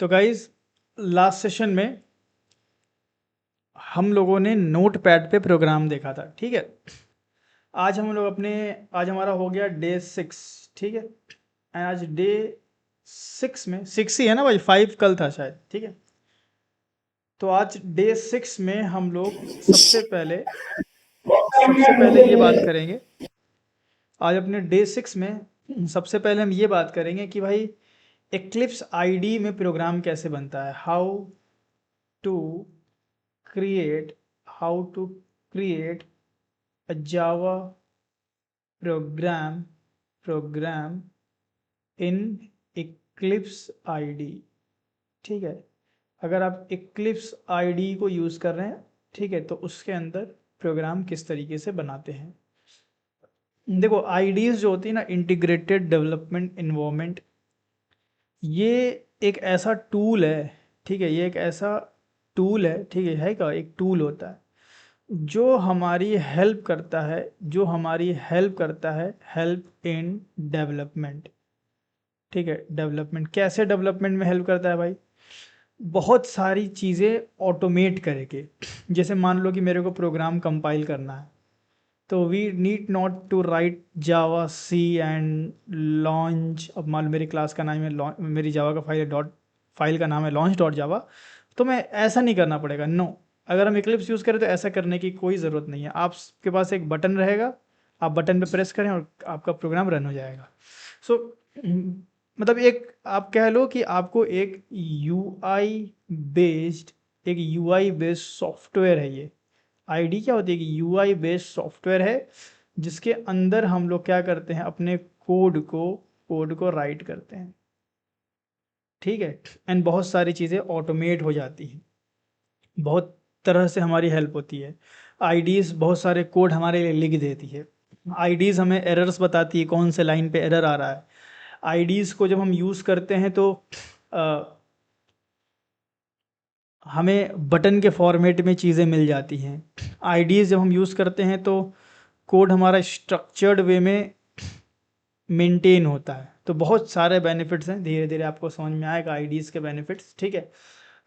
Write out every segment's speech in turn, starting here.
तो guys last session में हम लोगों ने नोट पैड पे प्रोग्राम देखा था। ठीक है, आज हमारा हो गया डे 6। ठीक है, आज डे 6 में 6 ही है ना भाई, 5 कल था शायद। ठीक है, तो आज डे 6 में हम लोग सबसे पहले ये बात करेंगे। आज अपने डे 6 में सबसे पहले हम ये बात करेंगे कि भाई एक्लिप्स आईडी में प्रोग्राम कैसे बनता है। To create how to create a java program in eclipse id। ठीक है, अगर आप eclipse id को यूज़ कर रहे हैं, ठीक है, तो उसके अंदर प्रोग्राम किस तरीके से बनाते हैं। देखो, आईडीज जो होती है ना, इंटीग्रेटेड डेवलपमेंट इन्वायरमेंट, ये एक ऐसा टूल है। ठीक है, ये एक ऐसा टूल है। ठीक है क्या, एक टूल होता है जो हमारी हेल्प करता है हेल्प इन डेवलपमेंट। ठीक है, डेवलपमेंट कैसे, डेवलपमेंट में हेल्प करता है भाई, बहुत सारी चीज़ें ऑटोमेट करके। जैसे मान लो कि मेरे को प्रोग्राम कंपाइल करना है, तो we need not to write javac and launch. अब मान लो मेरी क्लास का नाम है मेरी जावा का फाइल का नाम है लॉन्च डॉट जावा, तो मैं ऐसा नहीं करना पड़ेगा। नो, अगर हम इक्लिप्स यूज़ करें तो ऐसा करने की कोई ज़रूरत नहीं है। आपके पास एक बटन रहेगा, आप बटन पे प्रेस करें और आपका प्रोग्राम रन हो जाएगा। सो मतलब एक आप कह लो कि आपको एक यूआई बेस्ड सॉफ्टवेयर है ये। आईडी क्या होती है कि यूआई बेस्ड सॉफ्टवेयर है, जिसके अंदर हम लोग क्या करते हैं, अपने कोड को राइट करते हैं। ठीक है, एंड बहुत सारी चीज़ें ऑटोमेट हो जाती हैं, बहुत तरह से हमारी हेल्प होती है। आईडीज़ बहुत सारे कोड हमारे लिए लिख देती है। आईडीज़ हमें एरर्स बताती है, कौन से लाइन पे एरर आ रहा है। आईडीज़ को जब हम यूज़ करते हैं तो हमें बटन के फॉर्मेट में चीज़ें मिल जाती हैं। आईडीज़ जब हम यूज़ करते हैं तो कोड हमारा स्ट्रक्चर्ड वे में मेंटेन होता है। तो बहुत सारे बेनिफिट्स हैं, धीरे धीरे आपको समझ में आएगा आईडीज़ के बेनिफिट्स। ठीक है,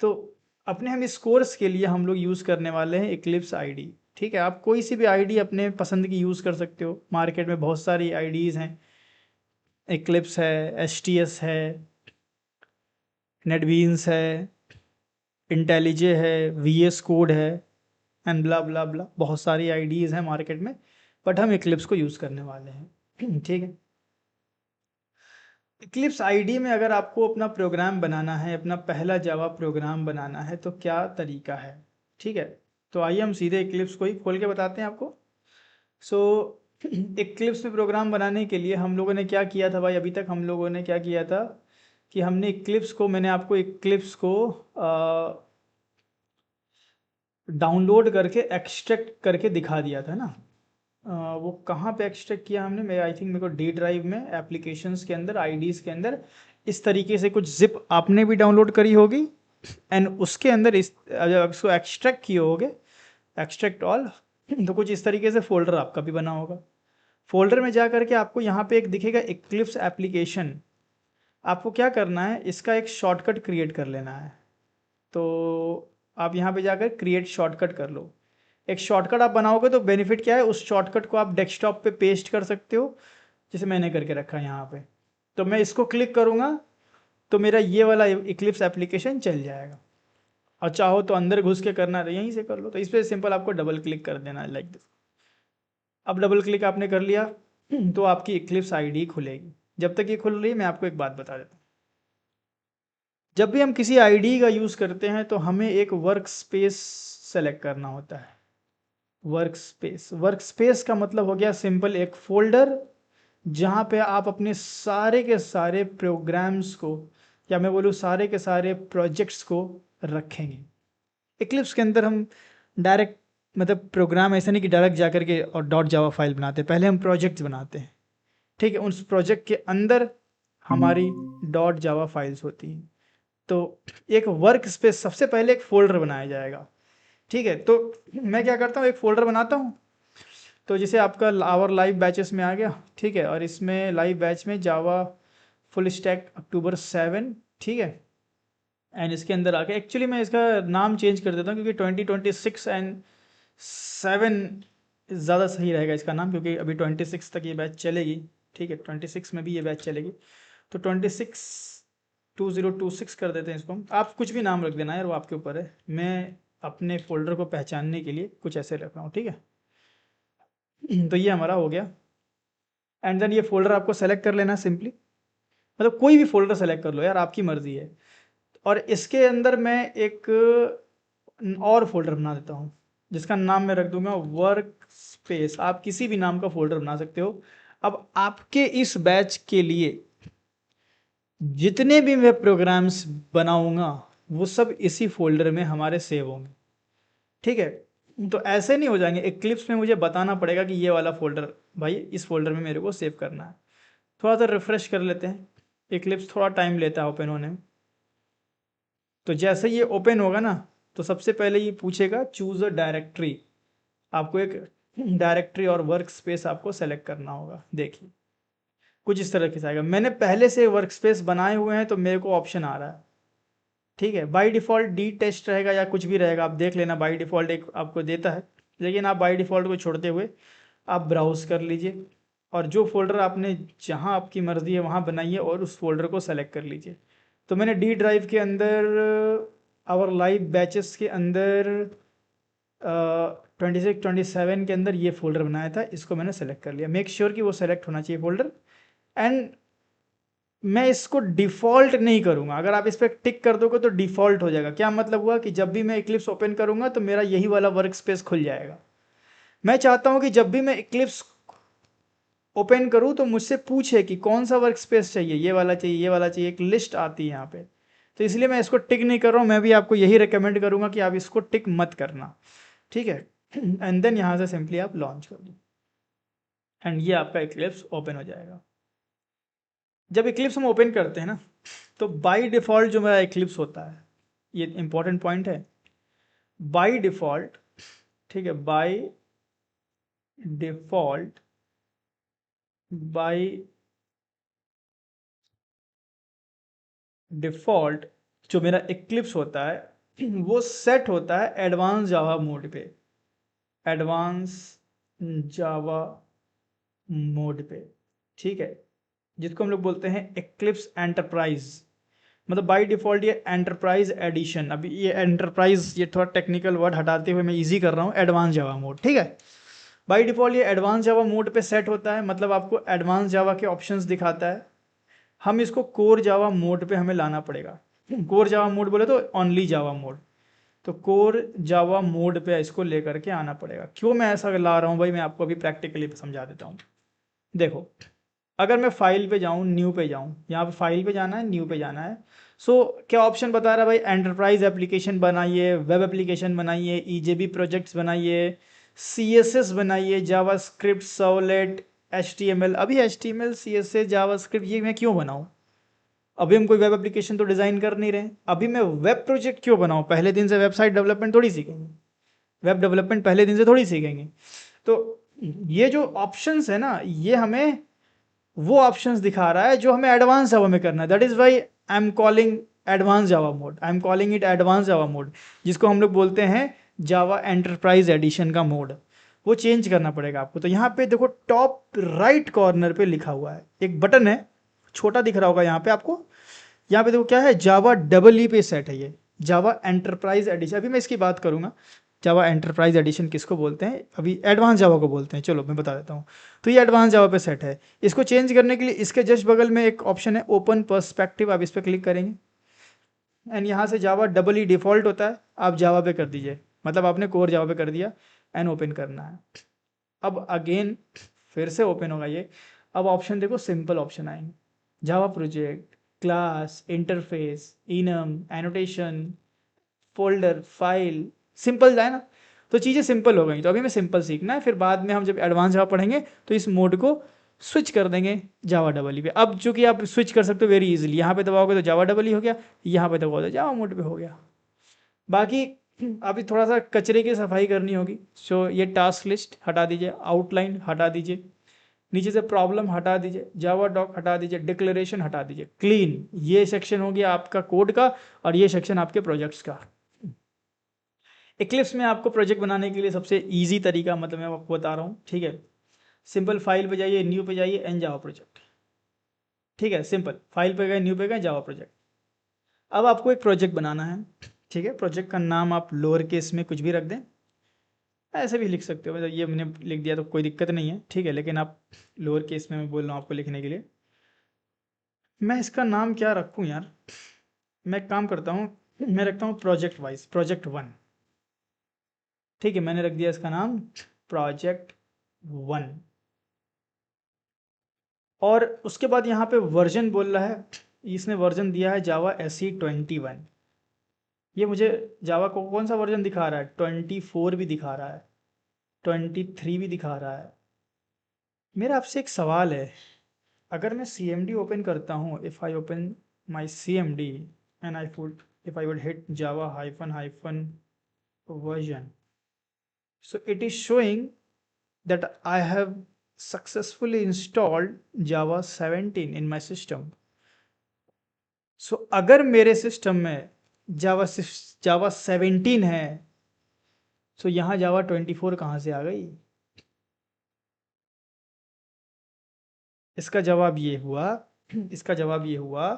तो अपने हम इस कोर्स के लिए हम लोग यूज़ करने वाले हैं इक्लिप्स आईडी। ठीक है, आप कोई सी भी आईडी अपने पसंद की यूज़ कर सकते हो। मार्केट में बहुत सारी आईडीज़ हैं, इक्लिप्स है, एचटीएस है, नेटबीन्स है, इंटेलिजे है, वीएस कोड है, एंड ब्ला ब्ला ब्ला, बहुत सारी आईडीज़ हैं मार्केट में, बट हम इक्लिप्स को यूज़ करने वाले हैं। ठीक है, इक्लिप्स आईडी में अगर आपको अपना प्रोग्राम बनाना है, अपना पहला जावा प्रोग्राम बनाना है, तो क्या तरीका है। ठीक है, तो आइए हम सीधे इक्लिप्स को ही खोल के बताते हैं आपको। सो इक्लिप्स में प्रोग्राम बनाने के लिए हम लोगों ने क्या किया था भाई, अभी तक हम लोगों ने क्या किया था कि हमने मैंने आपको इक्लिप्स को डाउनलोड करके एक्सट्रैक्ट करके दिखा दिया था ना। वो कहाँ पे एक्सट्रैक्ट किया हमने, मैं आई थिंक मेरे को डी ड्राइव में एप्लीकेशंस के अंदर, आईडीज़ के अंदर इस तरीके से कुछ जिप आपने भी डाउनलोड करी होगी, एंड उसके अंदर जब आप इसको एक्सट्रैक्ट किए होगे, एक्सट्रैक्ट ऑल, तो कुछ इस तरीके से फोल्डर आपका भी बना होगा। फोल्डर में जा करके आपको यहाँ पे एक दिखेगा इक्लिप्स एप्लीकेशन। आपको क्या करना है, इसका एक शॉर्टकट क्रिएट कर लेना है। तो आप यहाँ पे जाकर क्रिएट शॉर्टकट कर लो। एक शॉर्टकट आप बनाओगे तो बेनिफिट क्या है, उस शॉर्टकट को आप डेस्कटॉप पे पेस्ट कर सकते हो, जैसे मैंने करके रखा है यहाँ पे। तो मैं इसको क्लिक करूँगा तो मेरा ये वाला इक्लिप्स एप्लीकेशन चल जाएगा, और चाहो तो अंदर घुस के करना है तो यहीं से कर लो। तो इस पर सिंपल आपको डबल क्लिक कर देना है, लाइक दिस। अब डबल क्लिक आपने कर लिया तो आपकी इक्लिप्स आईडी खुलेगी। जब तक ये खुल रही है, मैं आपको एक बात बता देता हूँ। जब भी हम किसी आईडी का यूज़ करते हैं तो हमें एक वर्क स्पेस सेलेक्ट करना होता है। वर्क स्पेस का मतलब हो गया सिंपल एक फोल्डर, जहाँ पे आप अपने सारे के सारे प्रोग्राम्स को, या मैं बोलूँ सारे के सारे प्रोजेक्ट्स को रखेंगे। इक्लिप्स के अंदर हम डायरेक्ट, मतलब प्रोग्राम ऐसा नहीं कि डायरेक्ट जा करके और डॉट जावा फाइल बनाते हैं, पहले हम प्रोजेक्ट्स बनाते हैं। ठीक है, उस प्रोजेक्ट के अंदर हमारी डॉट जावा फाइल्स होती हैं। तो एक वर्क स्पेस, सबसे पहले एक फोल्डर बनाया जाएगा। ठीक है, तो मैं क्या करता हूँ, एक फोल्डर बनाता हूँ। तो जैसे आपका आवर लाइव बैचेस में आ गया, ठीक है, और इसमें लाइव बैच में जावा फुल स्टैक अक्टूबर 7, ठीक है, एंड इसके अंदर आके एक्चुअली मैं इसका नाम चेंज कर देता हूँ क्योंकि 2026 एंड 7 ज़्यादा सही रहेगा इसका नाम, क्योंकि अभी 26 तक ये बैच चलेगी। ठीक है, 26 में भी ये बैच चलेगी, तो 2026 कर देते हैं इसको हम। आप कुछ भी नाम रख देना यार, वो आपके ऊपर है। मैं अपने फोल्डर को पहचानने के लिए कुछ ऐसे रख रहा हूँ, ठीक है। तो ये हमारा हो गया। एंड देन ये फोल्डर आपको सेलेक्ट कर लेना है सिंपली, मतलब कोई भी फोल्डर सेलेक्ट कर लो यार, आपकी मर्जी है। और इसके अंदर मैं एक और फोल्डर बना देता हूँ जिसका नाम मैं रख दूंगा वर्क स्पेस। आप किसी भी नाम का फोल्डर बना सकते हो। अब आपके इस बैच के लिए जितने भी मैं प्रोग्राम्स बनाऊंगा वो सब इसी फोल्डर में हमारे सेव होंगे, ठीक है। तो ऐसे नहीं हो जाएंगे, एक्लिप्स में मुझे बताना पड़ेगा कि ये वाला फोल्डर भाई इस फोल्डर में मेरे को सेव करना है। थोड़ा सा रिफ्रेश कर लेते हैं, एक्लिप्स थोड़ा टाइम लेता है ओपन होने में। तो जैसे ये ओपन होगा ना, तो सबसे पहले ये पूछेगा चूज अ डायरेक्टरी। आपको एक डायरेक्टरी और वर्क स्पेस आपको सेलेक्ट करना होगा। देखिए कुछ इस तरह से आएगा। मैंने पहले से वर्क स्पेस बनाए हुए हैं तो मेरे को ऑप्शन आ रहा है, ठीक है। बाय डिफ़ॉल्ट डी टेस्ट रहेगा या कुछ भी रहेगा, आप देख लेना। बाय डिफ़ॉल्ट एक आपको देता है, लेकिन आप बाय डिफ़ॉल्ट को छोड़ते हुए आप ब्राउज़ कर लीजिए और जो फ़ोल्डर आपने जहाँ आपकी मर्ज़ी है वहाँ बनाइए और उस फ़ोल्डर को सेलेक्ट कर लीजिए। तो मैंने डी ड्राइव के अंदर आवर लाइव बैचेस के अंदर 26 27 के अंदर ये फ़ोल्डर बनाया था, इसको मैंने सेलेक्ट कर लिया। मेक श्योर कि वो सेलेक्ट होना चाहिए फ़ोल्डर। एंड मैं इसको डिफ़ॉल्ट नहीं करूँगा। अगर आप इस पर टिक कर दोगे तो डिफ़ॉल्ट हो जाएगा। क्या मतलब हुआ कि जब भी मैं इक्लिप्स ओपन करूँगा तो मेरा यही वाला वर्क स्पेस खुल जाएगा। मैं चाहता हूँ कि जब भी मैं इक्लिप्स ओपन करूँ तो मुझसे पूछे कि कौन सा वर्क स्पेस चाहिए, ये वाला चाहिए, ये वाला चाहिए, एक लिस्ट आती है यहाँ पे। तो इसलिए मैं इसको टिक नहीं कर रहा हूँ। मैं भी आपको यही रिकमेंड करूँगा कि आप इसको टिक मत करना, ठीक है। एंड देन यहाँ से सिंपली आप लॉन्च कर दो एंड ये आपका इक्लिप्स ओपन हो जाएगा। जब इक्लिप्स हम ओपन करते हैं ना, तो बाय डिफ़ॉल्ट जो मेरा इक्लिप्स होता है, ये इंपॉर्टेंट पॉइंट है, बाय डिफ़ॉल्ट, ठीक है, बाय डिफ़ॉल्ट, बाय डिफ़ॉल्ट जो मेरा इक्लिप्स होता है वो सेट होता है एडवांस जावा मोड पे, एडवांस जावा मोड पे, ठीक है, जिसको हम लोग बोलते हैं इक्लिप्स एंटरप्राइज। मतलब बाय डिफ़ॉल्ट ये एंटरप्राइज एडिशन, अभी ये एंटरप्राइज ये थोड़ा टेक्निकल वर्ड हटाते हुए मैं इजी कर रहा हूँ, एडवांस जावा मोड, ठीक है। बाय डिफ़ॉल्ट ये एडवांस जावा मोड पे सेट होता है, मतलब आपको एडवांस जावा के ऑप्शंस दिखाता है। हम इसको कोर जावा मोड पे हमें लाना पड़ेगा। कोर जावा मोड बोले तो ओनली जावा मोड, तो कोर जावा मोड पे इसको लेकर के आना पड़ेगा। क्यों मैं ऐसा ला रहा हूँ भाई, मैं आपको अभी प्रैक्टिकली समझा देता हूँ। देखो, अगर मैं फाइल पे जाऊँ, न्यू पे जाऊँ, यहाँ पे फाइल पे जाना है, न्यू पे जाना है। सो क्या ऑप्शन बता रहा है भाई, एंटरप्राइज एप्लीकेशन बनाइए, वेब एप्लीकेशन बनाइए, ईजेबी प्रोजेक्ट्स बनाइए, सीएसएस बनाइए, जावास्क्रिप्ट, सर्वलेट, एचटीएमएल। अभी एचटीएमएल, सीएसएस, जावास्क्रिप्ट ये मैं क्यों बनाऊँ? अभी हम कोई वेब एप्लीकेशन तो डिज़ाइन कर नहीं रहे। अभी मैं वेब प्रोजेक्ट क्यों बनाऊँ? पहले दिन से वेबसाइट डेवलपमेंट थोड़ी सीखेंगे, वेब डेवलपमेंट पहले दिन से थोड़ी सीखेंगे। तो ये जो ऑप्शंस है ना, ये हमें वो ऑप्शंस दिखा रहा है जो हमें एडवांस जावा में करना है। That is why I am calling advance Java mode, I am calling it advance Java mode, जिसको हम लोग बोलते हैं जावा एंटरप्राइज एडिशन का मोड। वो चेंज करना पड़ेगा आपको। तो यहाँ पे देखो टॉप राइट कॉर्नर पे लिखा हुआ है, एक बटन है, छोटा दिख रहा होगा यहाँ पे आपको। यहाँ पे देखो क्या है, जावा डबल ई पे सेट है ये, जावा एंटरप्राइज एडिशन। अभी मैं इसकी बात करूंगा, जावा एंटरप्राइज एडिशन किसको बोलते हैं, अभी एडवांस जावा को बोलते हैं। चलो मैं बता देता हूँ। तो ये एडवांस जावा पे सेट है। इसको चेंज करने के लिए इसके जस्ट बगल में एक ऑप्शन है ओपन पर्सपेक्टिव, आप इस पर क्लिक करेंगे एंड यहाँ से जावा डबल ई डिफ़ॉल्ट होता है, आप जावा पे कर दीजिए, मतलब आपने कोर जावा पे कर दिया एंड ओपन करना है। अब अगेन फिर से ओपन होगा ये। अब ऑप्शन देखो, सिंपल ऑप्शन आएंगे, Java project, class, interface, enum, annotation, folder, file, simple जाए ना। तो चीज़ें सिंपल हो गई। तो अभी मैं सिंपल सीखना है, फिर बाद में हम जब एडवांस जावा पढ़ेंगे तो इस मोड को स्विच कर देंगे जावा डबल ई पे। अब चूंकि आप स्विच कर सकते हो वेरी इजीली, यहाँ पे दबाओगे तो जावा डबल ई हो गया, यहाँ पे दबाओ तो जावा मोड पे हो गया। बाकी अभी थोड़ा सा कचरे की सफाई करनी होगी। सो ये टास्क लिस्ट हटा दीजिए, आउटलाइन हटा दीजिए, नीचे से प्रॉब्लम हटा दीजिए, जावा डॉक हटा दीजिए, डिक्लेरेशन हटा दीजिए, क्लीन। ये सेक्शन हो गया आपका कोड का और ये सेक्शन आपके प्रोजेक्ट्स का। इक्लिप्स में आपको प्रोजेक्ट बनाने के लिए सबसे इजी तरीका मतलब मैं आपको बता रहा हूँ, ठीक है। सिंपल फाइल पे जाइए, न्यू पे जाइए, एंड जावा प्रोजेक्ट, ठीक है। सिंपल फाइल पे गए, न्यू पे गए, जावा प्रोजेक्ट। अब आपको एक प्रोजेक्ट बनाना है, ठीक है। प्रोजेक्ट का नाम आप लोअर केस में कुछ भी रख दें, ऐसे भी लिख सकते हो, मतलब ये मैंने लिख दिया तो कोई दिक्कत नहीं है, ठीक है। लेकिन आप लोअर केस में मैं बोल रहा हूँ आपको लिखने के लिए। मैं इसका नाम क्या रखूँ यार, मैं एक काम करता हूँ, मैं रखता हूँ प्रोजेक्ट वाइज, प्रोजेक्ट 1, ठीक है। मैंने रख दिया इसका नाम प्रोजेक्ट 1। और उसके बाद यहाँ पे वर्जन बोल रहा है, इसने वर्जन दिया है जावा SE21। ये मुझे जावा को कौन सा वर्जन दिखा रहा है, 24 भी दिखा रहा है, 23 भी दिखा रहा है। मेरा आपसे एक सवाल है, अगर मैं CMD ओपन करता हूँ, if I open my CMD and I would, if I would hit Java hyphen hyphen version, so it is showing that I have successfully installed Java 17 in my system. So अगर मेरे system में जावा 17 है, तो यहाँ जावा 24 कहाँ से आ गई? इसका जवाब ये हुआ, इसका जवाब ये हुआ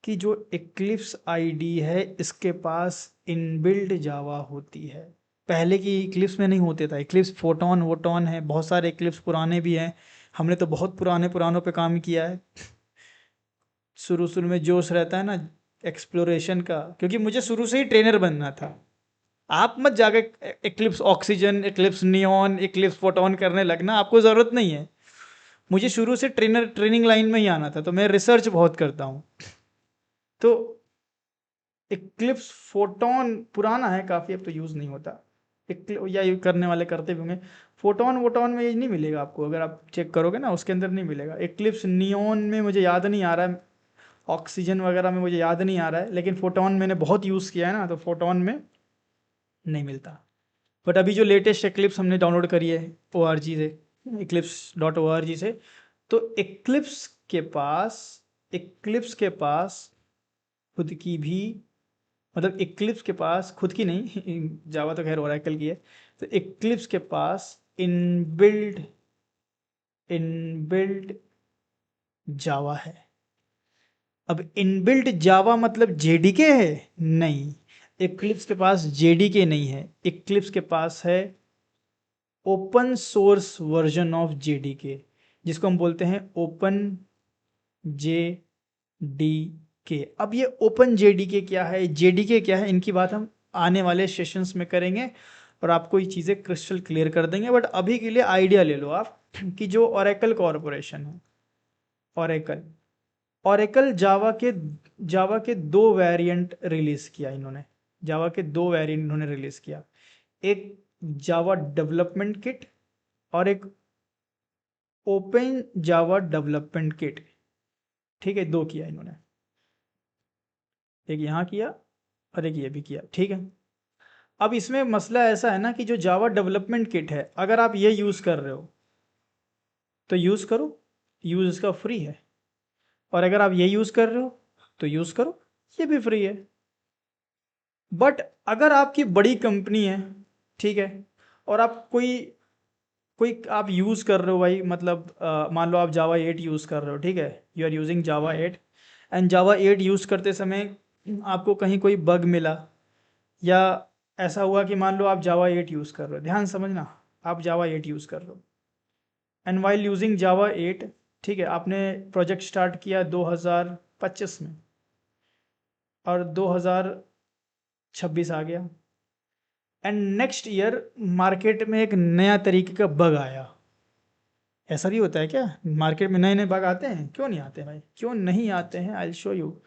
कि जो इक्लिप्स आईडी है इसके पास इनबिल्ट जावा होती है। पहले की इक्लिप्स में नहीं होते था, इक्लिप्स फोटोन वोटोन है, बहुत सारे इक्लिप्स पुराने भी हैं, हमने तो बहुत पुरानों पे काम किया है। शुरू शुरू में जोश रहता है ना एक्सप्लोरेशन का, क्योंकि मुझे शुरू से ही ट्रेनर बनना था। आप मत जाके Eclipse oxygen, Eclipse neon, Eclipse photon करने लगना, आपको ज़रूरत नहीं है। मुझे शुरू से ट्रेनिंग लाइन में ही आना था, तो मैं रिसर्च बहुत करता हूँ। तो इक्लिप्स फोटोन पुराना है काफ़ी, अब तो यूज़ नहीं होता। या यूज करने वाले करते भी होंगे। फोटोन वोटोन में ये नहीं मिलेगा आपको, अगर आप चेक करोगे ना उसके अंदर नहीं मिलेगा। इक्लिप्स नियॉन में मुझे याद नहीं आ रहा है, ऑक्सीजन वगैरह में मुझे याद नहीं आ रहा है, लेकिन फोटोन मैंने बहुत यूज़ किया है ना, तो फोटोन में नहीं मिलता। बट अभी जो लेटेस्ट इक्लिप्स हमने डाउनलोड करी है ORG से, eclipse.org से, तो इक्लिप्स के पास खुद की भी, मतलब इक्लिप्स के पास खुद की नहीं, जावा तो खैर ओरेकल की है, तो इक्लिप्स के पास इनबिल्ड इनबिल्ड जावा है। अब इनबिल्ट जावा मतलब JDK है? नहीं, इक्लिप्स के पास JDK नहीं है, इक्लिप्स के पास है open source version of JDK, जिसको हम बोलते हैं ओपन JDK। अब ये ओपन JDK क्या है, JDK क्या है, इनकी बात हम आने वाले सेशंस में करेंगे और आपको ये चीज़ें क्रिस्टल क्लियर कर देंगे। बट अभी के लिए आइडिया ले लो आप कि जो ओरेकल कॉरपोरेशन है, ओरेकल जावा के 2 वेरिएंट रिलीज किया इन्होंने, जावा के 2 वेरिएंट इन्होंने रिलीज किया, एक जावा डेवलपमेंट किट और एक ओपन जावा डेवलपमेंट किट, ठीक है। 2 किया इन्होंने, एक यहाँ किया और एक ये भी किया, ठीक है। अब इसमें मसला ऐसा है ना कि जो जावा डेवलपमेंट किट है, अगर आप ये यूज़ कर रहे हो तो यूज़ करो, यूज़ इसका फ्री है। और अगर आप ये यूज़ कर रहे हो तो यूज़ करो, ये भी फ्री है। बट अगर आपकी बड़ी कंपनी है, ठीक है, और आप कोई कोई आप यूज़ कर रहे हो भाई, मतलब मान लो आप जावा 8 यूज़ कर रहे हो, ठीक है, you are using Java 8 and Java 8 use करते समय आपको कहीं कोई बग मिला, या ऐसा हुआ कि मान लो आप जावा 8 यूज़ कर रहे हो, ध्यान समझना, आप जावा 8 यूज़ कर रहे हो एंड वाइल यूजिंग जावा 8, ठीक है, आपने प्रोजेक्ट स्टार्ट किया 2025 में और 2026 आ गया एंड नेक्स्ट ईयर मार्केट में एक नया तरीके का बग आया। ऐसा भी होता है क्या, मार्केट में नए नए बग आते हैं? क्यों नहीं आते भाई, क्यों नहीं आते हैं? आई विल शो यू।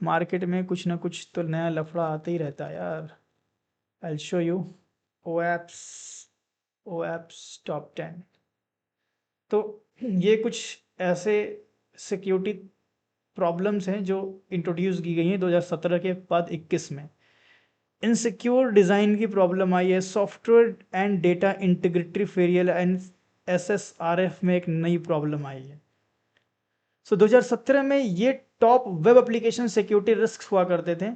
मार्केट में कुछ ना कुछ तो नया लफड़ा आते ही रहता है यार। I will show you. Oops top 10। तो ये कुछ ऐसे सिक्योरिटी प्रॉब्लम्स हैं जो इंट्रोड्यूस की गई हैं 2017 के बाद 21 में। इनसिक्योर डिज़ाइन की प्रॉब्लम आई है, software and data integrity failure and SSRF में एक नई प्रॉब्लम आई है। सो 2017 में ये top web application security risk हुआ करते थे,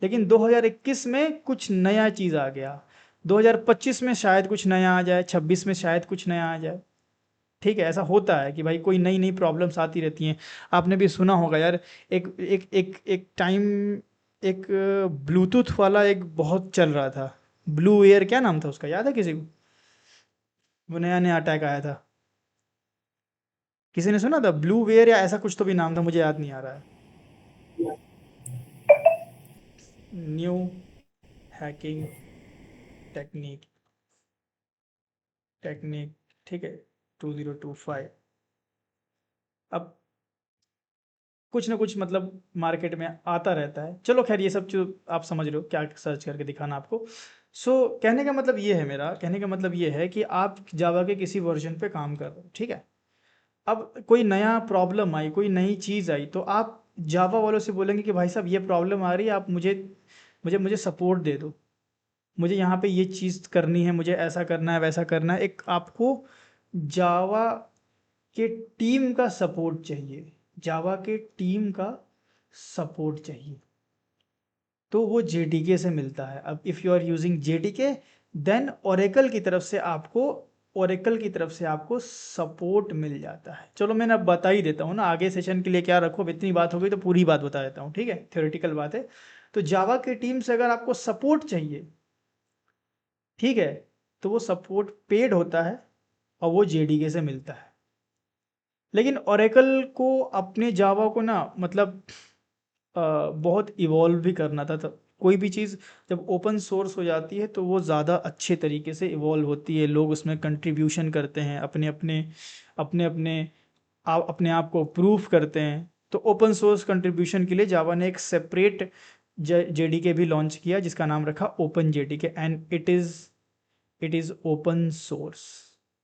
लेकिन 2021 में कुछ नया चीज़ आ गया। 2025 में शायद कुछ नया आ जाए, 26 में शायद कुछ नया आ जाए। ठीक है, ऐसा होता है कि भाई कोई नई नई प्रॉब्लम्स आती रहती हैं। आपने भी सुना होगा यार, एक एक एक एक टाइम एक ब्लूटूथ वाला एक बहुत चल रहा था, ब्लू एयर, क्या नाम था उसका, याद है किसी को? वो नया नया अटैक आया था, किसी ने सुना था? ब्लू वेयर या ऐसा कुछ तो भी नाम था, मुझे याद नहीं आ रहा है। न्यू हैकिंग टेक्निक टेक्निक ठीक है, 2025। अब कुछ ना कुछ मतलब मार्केट में आता रहता है। चलो खैर, ये सब जो आप समझ रहे हो क्या सर्च करके दिखाना आपको। कहने का मतलब ये है, मेरा कहने का मतलब ये है कि आप जावा के किसी वर्जन पे काम कर रहे हो, ठीक है। अब कोई नया प्रॉब्लम आई, कोई नई चीज़ आई, तो आप जावा वालों से बोलेंगे कि भाई साहब ये प्रॉब्लम आ रही है, आप मुझे मुझे मुझे सपोर्ट दे दो, मुझे यहाँ पे ये चीज़ करनी है, मुझे ऐसा करना है, वैसा करना है। एक आपको जावा के टीम का सपोर्ट चाहिए, जावा के टीम का सपोर्ट चाहिए, तो वो जेडीके से मिलता है। अब if you are using JDK, then Oracle की तरफ से आपको सपोर्ट मिल जाता है। चलो मैंने अब बता ही देता हूँ ना, आगे सेशन के लिए क्या रखो, अब इतनी बात हो गई तो पूरी बात बता देता हूँ, ठीक है, थ्योरेटिकल बात है। तो जावा की टीम से अगर आपको सपोर्ट चाहिए, ठीक है, तो वो सपोर्ट पेड होता है और वो जेडीके से मिलता है। लेकिन ओरेकल को अपने जावा को ना मतलब बहुत इवॉल्व भी करना था। तब कोई भी चीज़ जब ओपन सोर्स हो जाती है तो वो ज़्यादा अच्छे तरीके से इवॉल्व होती है, लोग उसमें कंट्रीब्यूशन करते हैं, अपने अपने अपने अपने अपने आप को प्रूफ करते हैं। तो ओपन सोर्स कंट्रीब्यूशन के लिए जावा ने एक सेपरेट जेडीके भी लॉन्च किया, जिसका नाम रखा open JDK, and it is open source.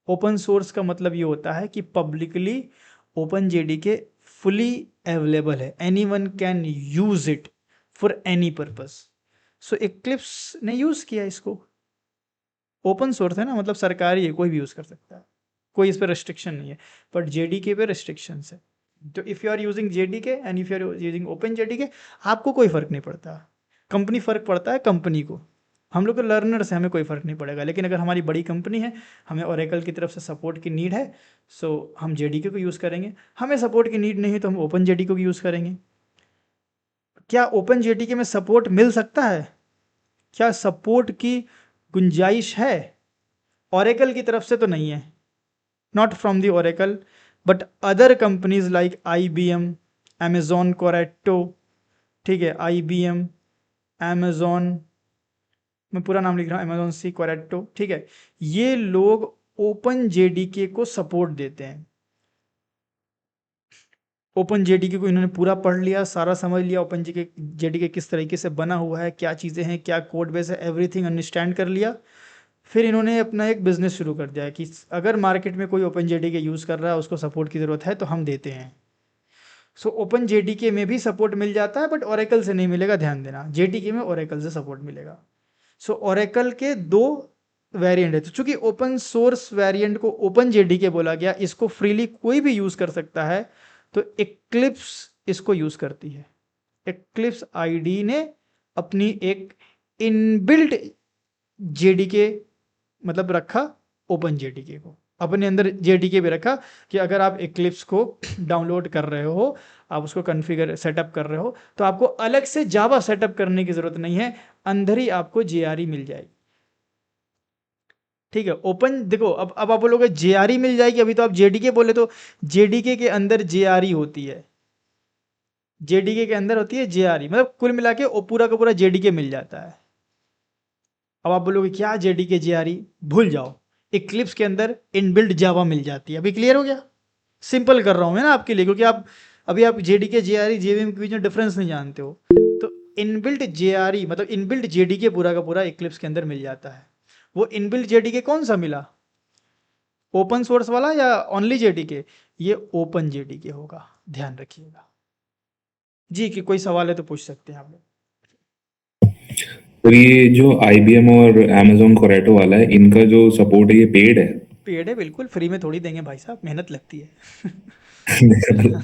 Open source का मतलब ये होता है कि publicly open JDK fully available है, anyone can use it for any purpose. So Eclipse ने यूज़ किया इसको, ओपन सोर्स है ना, मतलब सरकारी है, कोई भी यूज़ कर सकता है, कोई इस पर रेस्ट्रिक्शन नहीं है। बट जेडीके पे रेस्ट्रिक्शंस है। तो if you are using JDK and if you are using open JDK, आपको कोई फ़र्क नहीं पड़ता, कंपनी फ़र्क पड़ता है कंपनी को। हम लोग तो लर्नर्स हैं, हमें कोई फ़र्क नहीं पड़ेगा। लेकिन अगर हमारी बड़ी कंपनी है, हमें ओरेकल की तरफ से सपोर्ट की नीड है, सो हम जेडीके को यूज़ करेंगे। हमें सपोर्ट की नीड नहीं है तो हम ओपन जेडीके को यूज़ करेंगे। क्या ओपन जेडीके में सपोर्ट मिल सकता है? क्या सपोर्ट की गुंजाइश है? ओरेकल की तरफ से तो नहीं है, not from the Oracle, but other companies like IBM, Amazon Coretto, ठीक है, IBM, Amazon, मैं पूरा नाम लिख रहा हूँ, Amazon C Coretto, ठीक है, ये लोग ओपन जेडीके को सपोर्ट देते हैं। ओपन जेडीके को इन्होंने पूरा पढ़ लिया, सारा समझ लिया, ओपन जेडीके किस तरीके से बना हुआ है, क्या चीज़ें हैं, क्या कोड बेस है, एवरीथिंग अंडरस्टैंड कर लिया। फिर इन्होंने अपना एक बिजनेस शुरू कर दिया कि अगर मार्केट में कोई ओपन जेडीके यूज़ कर रहा है, उसको सपोर्ट की ज़रूरत है तो हम देते हैं। सो ओपन जेडीके में भी सपोर्ट मिल जाता है, बट ओरेकल से नहीं मिलेगा, ध्यान देना, जेडीके में ओरेकल से सपोर्ट मिलेगा। सो ओरेकल के दो वेरिएंट है। तो चूंकि ओपन सोर्स वेरिएंट को ओपन जेडीके बोला गया, इसको फ्रीली कोई भी यूज़ कर सकता है, तो एक्लिप्स इसको यूज़ करती है। एक्लिप्स आईडी ने अपनी एक इनबिल्ट जेडीके मतलब रखा, ओपन जेडीके को अपने अंदर जेडीके भी रखा, कि अगर आप एक्लिप्स को डाउनलोड कर रहे हो, आप उसको कॉन्फ़िगर सेटअप कर रहे हो, तो आपको अलग से जावा सेटअप करने की ज़रूरत नहीं है, अंदर ही आपको जेआरई मिल जाएगी। ठीक है, ओपन देखो, अब आप बोलोगे जेआरई मिल जाएगी, अभी तो आप जेडीके बोले, तो जेडीके के अंदर जेआरई होती है, जेडीके के अंदर होती है जेआरई, मतलब कुल मिला के पूरा का पूरा जेडीके मिल जाता है। अब आप बोलोगे क्या जेडीके जेआरई, भूल जाओ, इक्लिप्स के अंदर इनबिल्ट जावा मिल जाती है। अभी क्लियर हो गया? सिंपल कर रहा हूँ मैं ना आपके लिए, क्योंकि आप अभी आप जेडीके जेआरई जेवीएम के बीच में डिफरेंस नहीं जानते हो। तो इनबिल्ट जेआरई मतलब इनबिल्ट जेडीके पूरा का पूरा इक्लिप्स के अंदर मिल जाता है। वो इनबिल्ट जेडीके कौन सा मिला, ओपन सोर्स वाला या ओनली जेडीके? ये ओपन जेडीके होगा, ध्यान रखिएगा जी। कि कोई सवाल है तो पूछ सकते हैं आप लोग। और ये जो IBM और Amazon Corretto वाला है, इनका जो सपोर्ट है ये पेड है? पेड है बिल्कुल, फ्री में थोड़ी देंगे भाई साहब, मेहनत लगती है।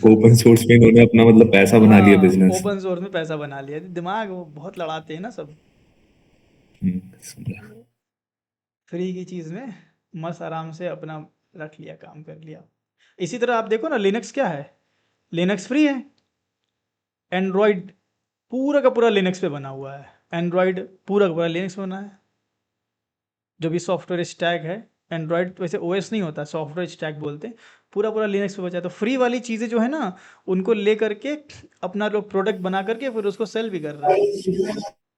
ओपन सोर्स में इन्होंने अपना मतलब पैसा बना लिया हाँ, बिजनेस। ओपन सोर्स में पैसा बना लिया, दिमाग वो बहुत लड़ाते हैं ना सब। समझा। फ्री की चीज़ में मस्त आराम से अपना रख लिया, काम कर लिया। इसी तरह आप देखो ना, लिनक्स क्या है, लिनक्स फ्री है। एंड्रॉयड पूरा का पूरा लिनक्स पे बना हुआ है, एंड्रॉयड पूरा का पूरा लिनक्स पे बना है। जो भी सॉफ्टवेयर स्टैक है, एंड्रॉयड वैसे ओएस नहीं होता, सॉफ्टवेयर स्टैक बोलते हैं, पूरा पूरा लिनक्स पे बचा है। तो फ्री वाली चीज़ें जो है ना, उनको ले करके अपना लोग प्रोडक्ट बना करके फिर उसको सेल भी कर रहे हैं।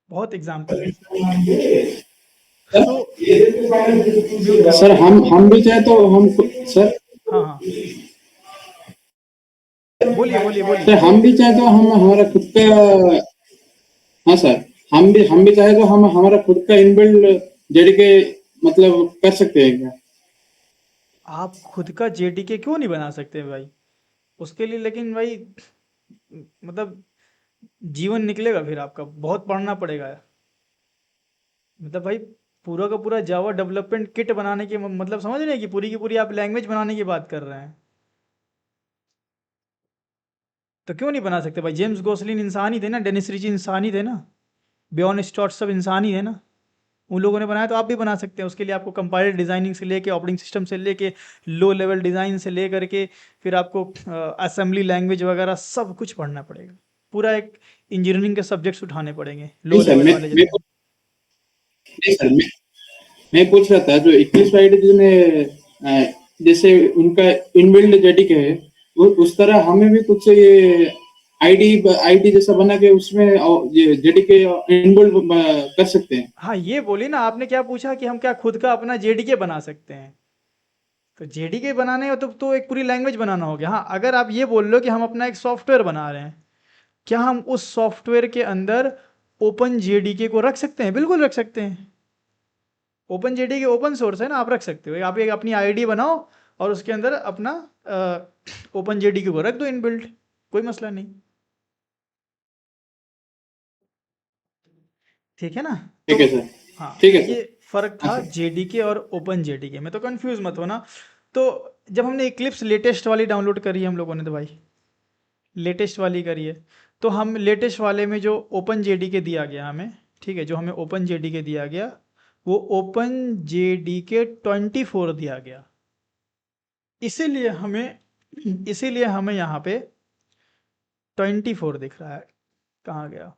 बहुत एग्जाम्पल है इसका। सो म्यूट करो सर आप। हम भी चाहे तो हम सर हाँ हाँ, बोलिए बोलिए सर बोलिए। हम भी चाहे तो हम हमारा खुद का। हाँ सर, हम भी चाहे तो हम हमारा खुद का इनबिल्ड जेडीके मतलब कर सकते हैं क्या? आप खुद का जेडीके क्यों नहीं बना सकते भाई? उसके लिए लेकिन भाई मतलब जीवन निकलेगा फिर आपका, बहुत पढ़ना पड़ेगा। मतलब भाई पूरा का पूरा जावा डेवलपमेंट किट बनाने के मतलब समझ रहे हैं कि पूरी की पूरी आप लैंग्वेज बनाने की बात कर रहे हैं। तो क्यों नहीं बना सकते भाई? जेम्स गोसलिन इंसान ही थे ना, डेनिस रिची इंसान ही थे ना, बियॉन स्टॉट सब इंसान ही है ना। उन लोगों ने बनाया तो आप भी बना सकते हैं। उसके लिए आपको कंपाइलर डिजाइनिंग से लेके, ऑपरेटिंग सिस्टम से लेके, लो लेवल डिज़ाइन से ले करके फिर आपको असेंबली लैंग्वेज वगैरह सब कुछ पढ़ना पड़ेगा। पूरा एक इंजीनियरिंग के सब्जेक्ट्स उठाने पड़ेंगे लो नहीं सर, लेवल वाले जितने हैं। नहीं सर, मैं पूछ रहा था जो 21 आईडी ने अ, जैसे उनका इनबिल्ड जेडीके है, वो उस तरह हमें भी कुछ ये आईडी आईडी जैसा बना के उसमें ये जेडीके इनबिल्ड कर सकते हैं। हाँ, ये बोली ना आपने, क्या पूछा कि हम क्या खुद का अपना जेडीके बना सकते हैं? तो जेडीके बनाने हो तो एक पूरी लैंग्वेज बनाना हो गया। हाँ, अगर आप ये बोल लो कि हम अपना एक सॉफ्टवेयर बना रहे हैं, क्या हम उस सॉफ्टवेयर के अंदर ओपन जेडीके को रख सकते हैं? बिल्कुल रख सकते हैं। ओपन जेडीके ओपन सोर्स है ना, आप रख सकते हो। आप एक अपनी आईडी बनाओ और उसके अंदर अपना ओपन जेडीके को रख दो इनबिल्ट, कोई मसला नहीं। ठीक है ना? तो ठीक है सर। हाँ, ठीक तो है ये सर। फर्क हाँ था सर। जेडीके और ओपन जेडीके में, तो कंफ्यूज मत होना। तो जब हमने इक्लिप्स लेटेस्ट वाली डाउनलोड करी है हम लोगों ने, तो भाई लेटेस्ट वाली करी है, तो हम लेटेस्ट वाले में जो ओपन जेडीके दिया गया हमें, ठीक है, जो हमें ओपन जेडीके दिया गया, वो ओपन जेडीके 24 दिया गया। इसीलिए हमें इसीलिए हमें यहाँ पे 24 दिख रहा है। कहाँ गया?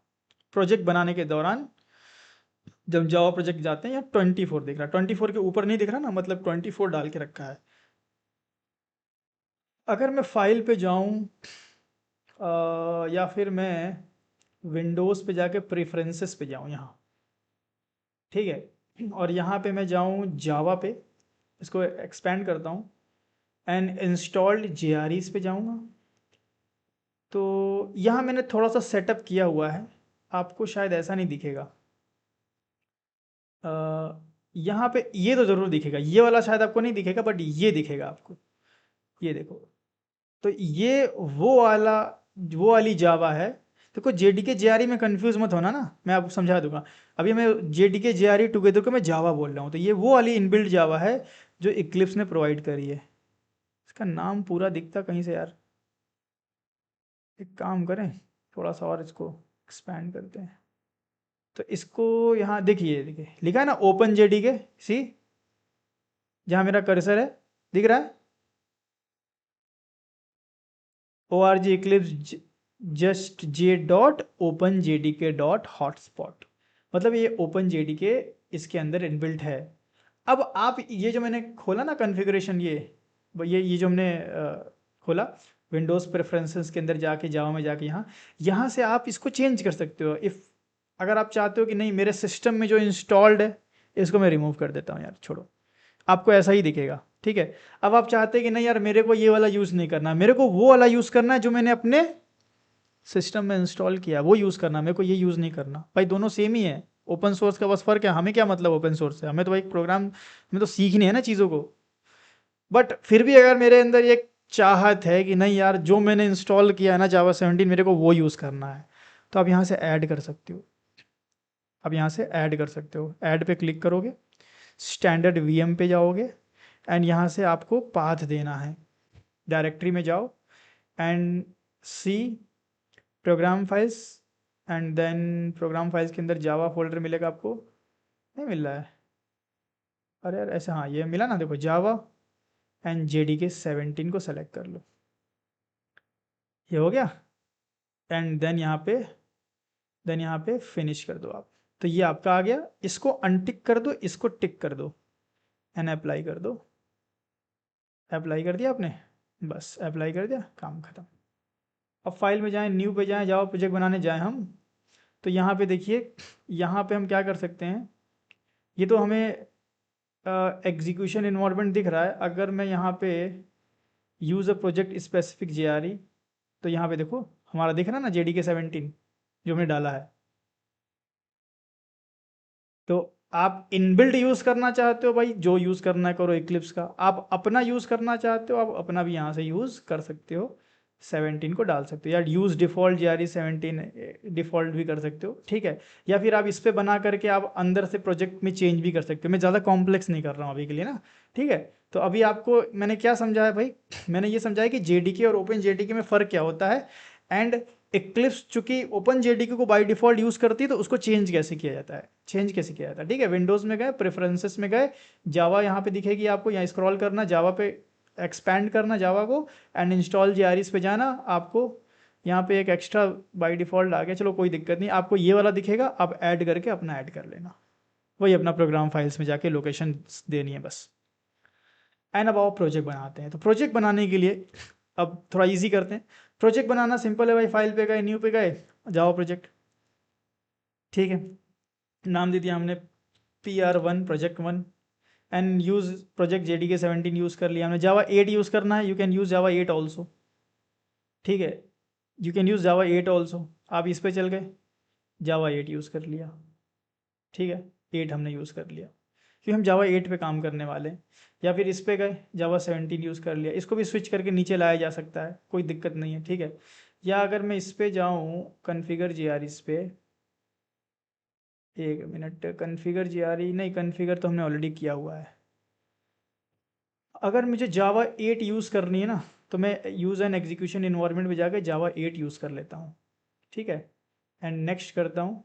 प्रोजेक्ट बनाने के दौरान जब जावा प्रोजेक्ट जाते हैं, यहाँ 24 दिख रहा है। 24 के ऊपर नहीं दिख रहा ना, मतलब 24 डाल के रखा है। अगर मैं फाइल पे जाऊँ या फिर मैं विंडोज़ पे जाके प्रेफरेंसेस पे जाऊँ यहाँ, ठीक है, और यहाँ पे मैं जाऊँ जावा पे, इसको एक्सपेंड करता हूँ, एंड इंस्टॉल्ड जेआरईज पे जाऊँगा। तो यहाँ मैंने थोड़ा सा सेटअप किया हुआ है, आपको शायद ऐसा नहीं दिखेगा। यहाँ पे ये तो ज़रूर दिखेगा, ये वाला शायद आपको नहीं दिखेगा, बट ये दिखेगा आपको। ये देखो, तो ये वो वाली जावा है। देखो जेडीके जेआरई में कंफ्यूज मत होना ना, मैं आपको समझा दूंगा। अभी मैं जेडीके जेआरई टुगेदर को मैं जावा बोल रहा हूँ, तो ये वो वाली इनबिल्ट जावा है जो इक्लिप्स ने प्रोवाइड करी है। इसका नाम पूरा दिखता कहीं से यार? एक काम करें, थोड़ा सा और इसको एक्सपैंड करते हैं। तो इसको यहाँ देखिए, देखिए लिखा है ना ओपन जेडीके, सी जहाँ मेरा कर्सर है, दिख रहा है? org eclipse just J dot open JDK dot hotspot, मतलब ये ओपन जेडीके इसके अंदर इनबिल्ट है। अब आप ये जो मैंने खोला ना कॉन्फ़िगरेशन, ये जो हमने खोला विंडोज़ प्रेफरेंसेस के अंदर जाके, जावा में जाके, यहाँ यहाँ से आप इसको चेंज कर सकते हो। इफ़ अगर आप चाहते हो कि नहीं मेरे सिस्टम में जो इंस्टॉल्ड है इसको मैं रिमूव कर देता हूँ यार, छोड़ो, आपको ऐसा ही दिखेगा। ठीक है, अब आप चाहते हैं कि नहीं यार मेरे को ये वाला यूज़ नहीं करना, मेरे को वो वाला यूज़ करना है जो मैंने अपने सिस्टम में इंस्टॉल किया, वो यूज़ करना, मेरे को ये यूज़ नहीं करना। भाई दोनों सेम ही है, ओपन सोर्स का बस फ़र्क है। हमें क्या मतलब ओपन सोर्स से, हमें तो भाई प्रोग्राम में तो सीखनी है ना चीज़ों को। बट फिर भी अगर मेरे अंदर एक चाहत है कि नहीं यार जो मैंने इंस्टॉल किया है ना जावा 17, मेरे को वो यूज़ करना है, तो आप यहाँ से ऐड कर सकते हो। आप यहाँ से ऐड कर सकते हो, ऐड पे क्लिक करोगे, स्टैंडर्ड वीएम पे जाओगे, एंड यहाँ से आपको पाथ देना है। डायरेक्टरी में जाओ and C program files, and then program files के अंदर जावा फोल्डर मिलेगा आपको, नहीं मिल रहा है, अरे यार ऐसे, हाँ ये मिला ना, देखो जावा एंड JDK 17 को सेलेक्ट कर लो, ये हो गया। एंड देन यहाँ पे फिनिश कर दो आप, तो ये आपका आ गया। इसको अनटिक कर दो, इसको टिक कर दो एंड अप्लाई कर दो। अप्लाई कर दिया आपने, बस अप्लाई कर दिया, काम खत्म। अब फाइल में जाएं, न्यू पे जाएं, जावा प्रोजेक्ट बनाने जाएं हम, तो यहाँ पे देखिए, यहाँ पे हम क्या कर सकते हैं, ये तो हमें एग्जीक्यूशन इन्वायरमेंट दिख रहा है। अगर मैं यहाँ पे use a project specific JRE, तो यहाँ पे देखो हमारा दिख रहा है ना JDK 17 जो हमने डाला है। तो आप इनबिल्ट यूज़ करना चाहते हो भाई, जो यूज़ करना है करो इक्लिप्स का। आप अपना यूज़ करना चाहते हो, आप अपना भी यहाँ से यूज़ कर सकते हो, 17 को डाल सकते हो, या यूज़ डिफ़ॉल्ट JRE 17 डिफ़ॉल्ट भी कर सकते हो, ठीक है। या फिर आप इस पे बना करके आप अंदर से प्रोजेक्ट में चेंज भी कर सकते हो। मैं ज़्यादा कॉम्प्लेक्स नहीं कर रहा हूँ अभी के लिए ना, ठीक है। तो अभी आपको मैंने क्या समझाया भाई, मैंने ये समझाया कि JDK और ओपन JDK में फ़र्क क्या होता है, एंड इक्लिप्स चूंकि ओपन JDK को बाय डिफ़ॉल्ट यूज़ करती है, तो उसको चेंज कैसे किया जाता है, ठीक है। विंडोज़ में गए, प्रेफरेंसेस में गए, जावा यहाँ पे दिखेगी आपको, यहाँ स्क्रॉल करना, जावा पे एक्सपैंड करना जावा को, एंड इंस्टॉल JREs पे जाना। आपको यहाँ पे एक एक्स्ट्रा बाय डिफ़ॉल्ट आ गया, चलो कोई दिक्कत नहीं, आपको ये वाला दिखेगा, आप ऐड करके अपना ऐड कर लेना, वही अपना प्रोग्राम फाइल्स में जाके लोकेशन देनी है बस। एंड अब आओ प्रोजेक्ट बनाते हैं। तो प्रोजेक्ट बनाने के लिए अब थोड़ा इजी करते हैं। प्रोजेक्ट बनाना सिंपल है भाई, फाइल पे गए, न्यू पे गए, जावा प्रोजेक्ट, ठीक है। नाम दे दिया हमने PR1 project 1, and use project JDK 17 use कर लिया हमने। जावा 8 यूज़ करना है, you can use Java 8 also, ठीक है, you can use Java 8 also. आप इस पे चल गए, जावा 8 यूज़ कर लिया, ठीक है, 8 हमने यूज़ कर लिया क्योंकि हम जावा 8 पे काम करने वाले हैं। या फिर इस पे गए, जावा 17 यूज़ कर लिया, इसको भी स्विच करके नीचे लाया जा सकता है, कोई दिक्कत नहीं है, ठीक है। या अगर मैं इस पे जाऊँ कन्फिगर JREs पे, एक मिनट, कन्फिगर JRE नहीं, कन्फिगर तो हमने ऑलरेडी किया हुआ है। अगर मुझे जावा 8 यूज़ करनी है ना, तो मैं यूज़ एंड एग्जीक्यूशन इन्वायरमेंट में जाकर जावा 8 यूज़ कर लेता हूँ, ठीक है। एंड नेक्स्ट करता हूँ।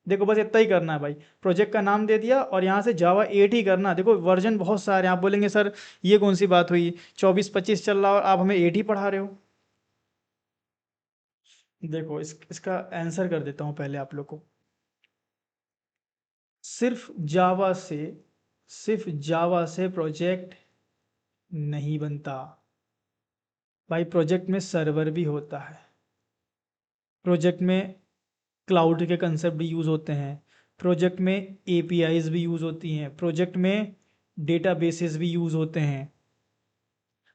देखो बस इतना ही करना है भाई, प्रोजेक्ट का नाम दे दिया और यहाँ से जावा 8 ही करना। देखो वर्जन बहुत सारे हैं, आप बोलेंगे सर ये कौन सी बात हुई, 24-25 चल रहा और आप हमें 8 ही पढ़ा रहे हो। देखो इसका आंसर कर देता हूँ पहले आप लोग को। सिर्फ जावा से प्रोजेक्ट नहीं बनता भाई, प्रोजेक्ट में सर्वर भी होता है, प्रोजेक्ट में क्लाउड के कंसेप्ट भी यूज़ होते हैं, प्रोजेक्ट में APIs भी यूज़ होती हैं, प्रोजेक्ट में डेटाबेसेस भी यूज़ होते हैं,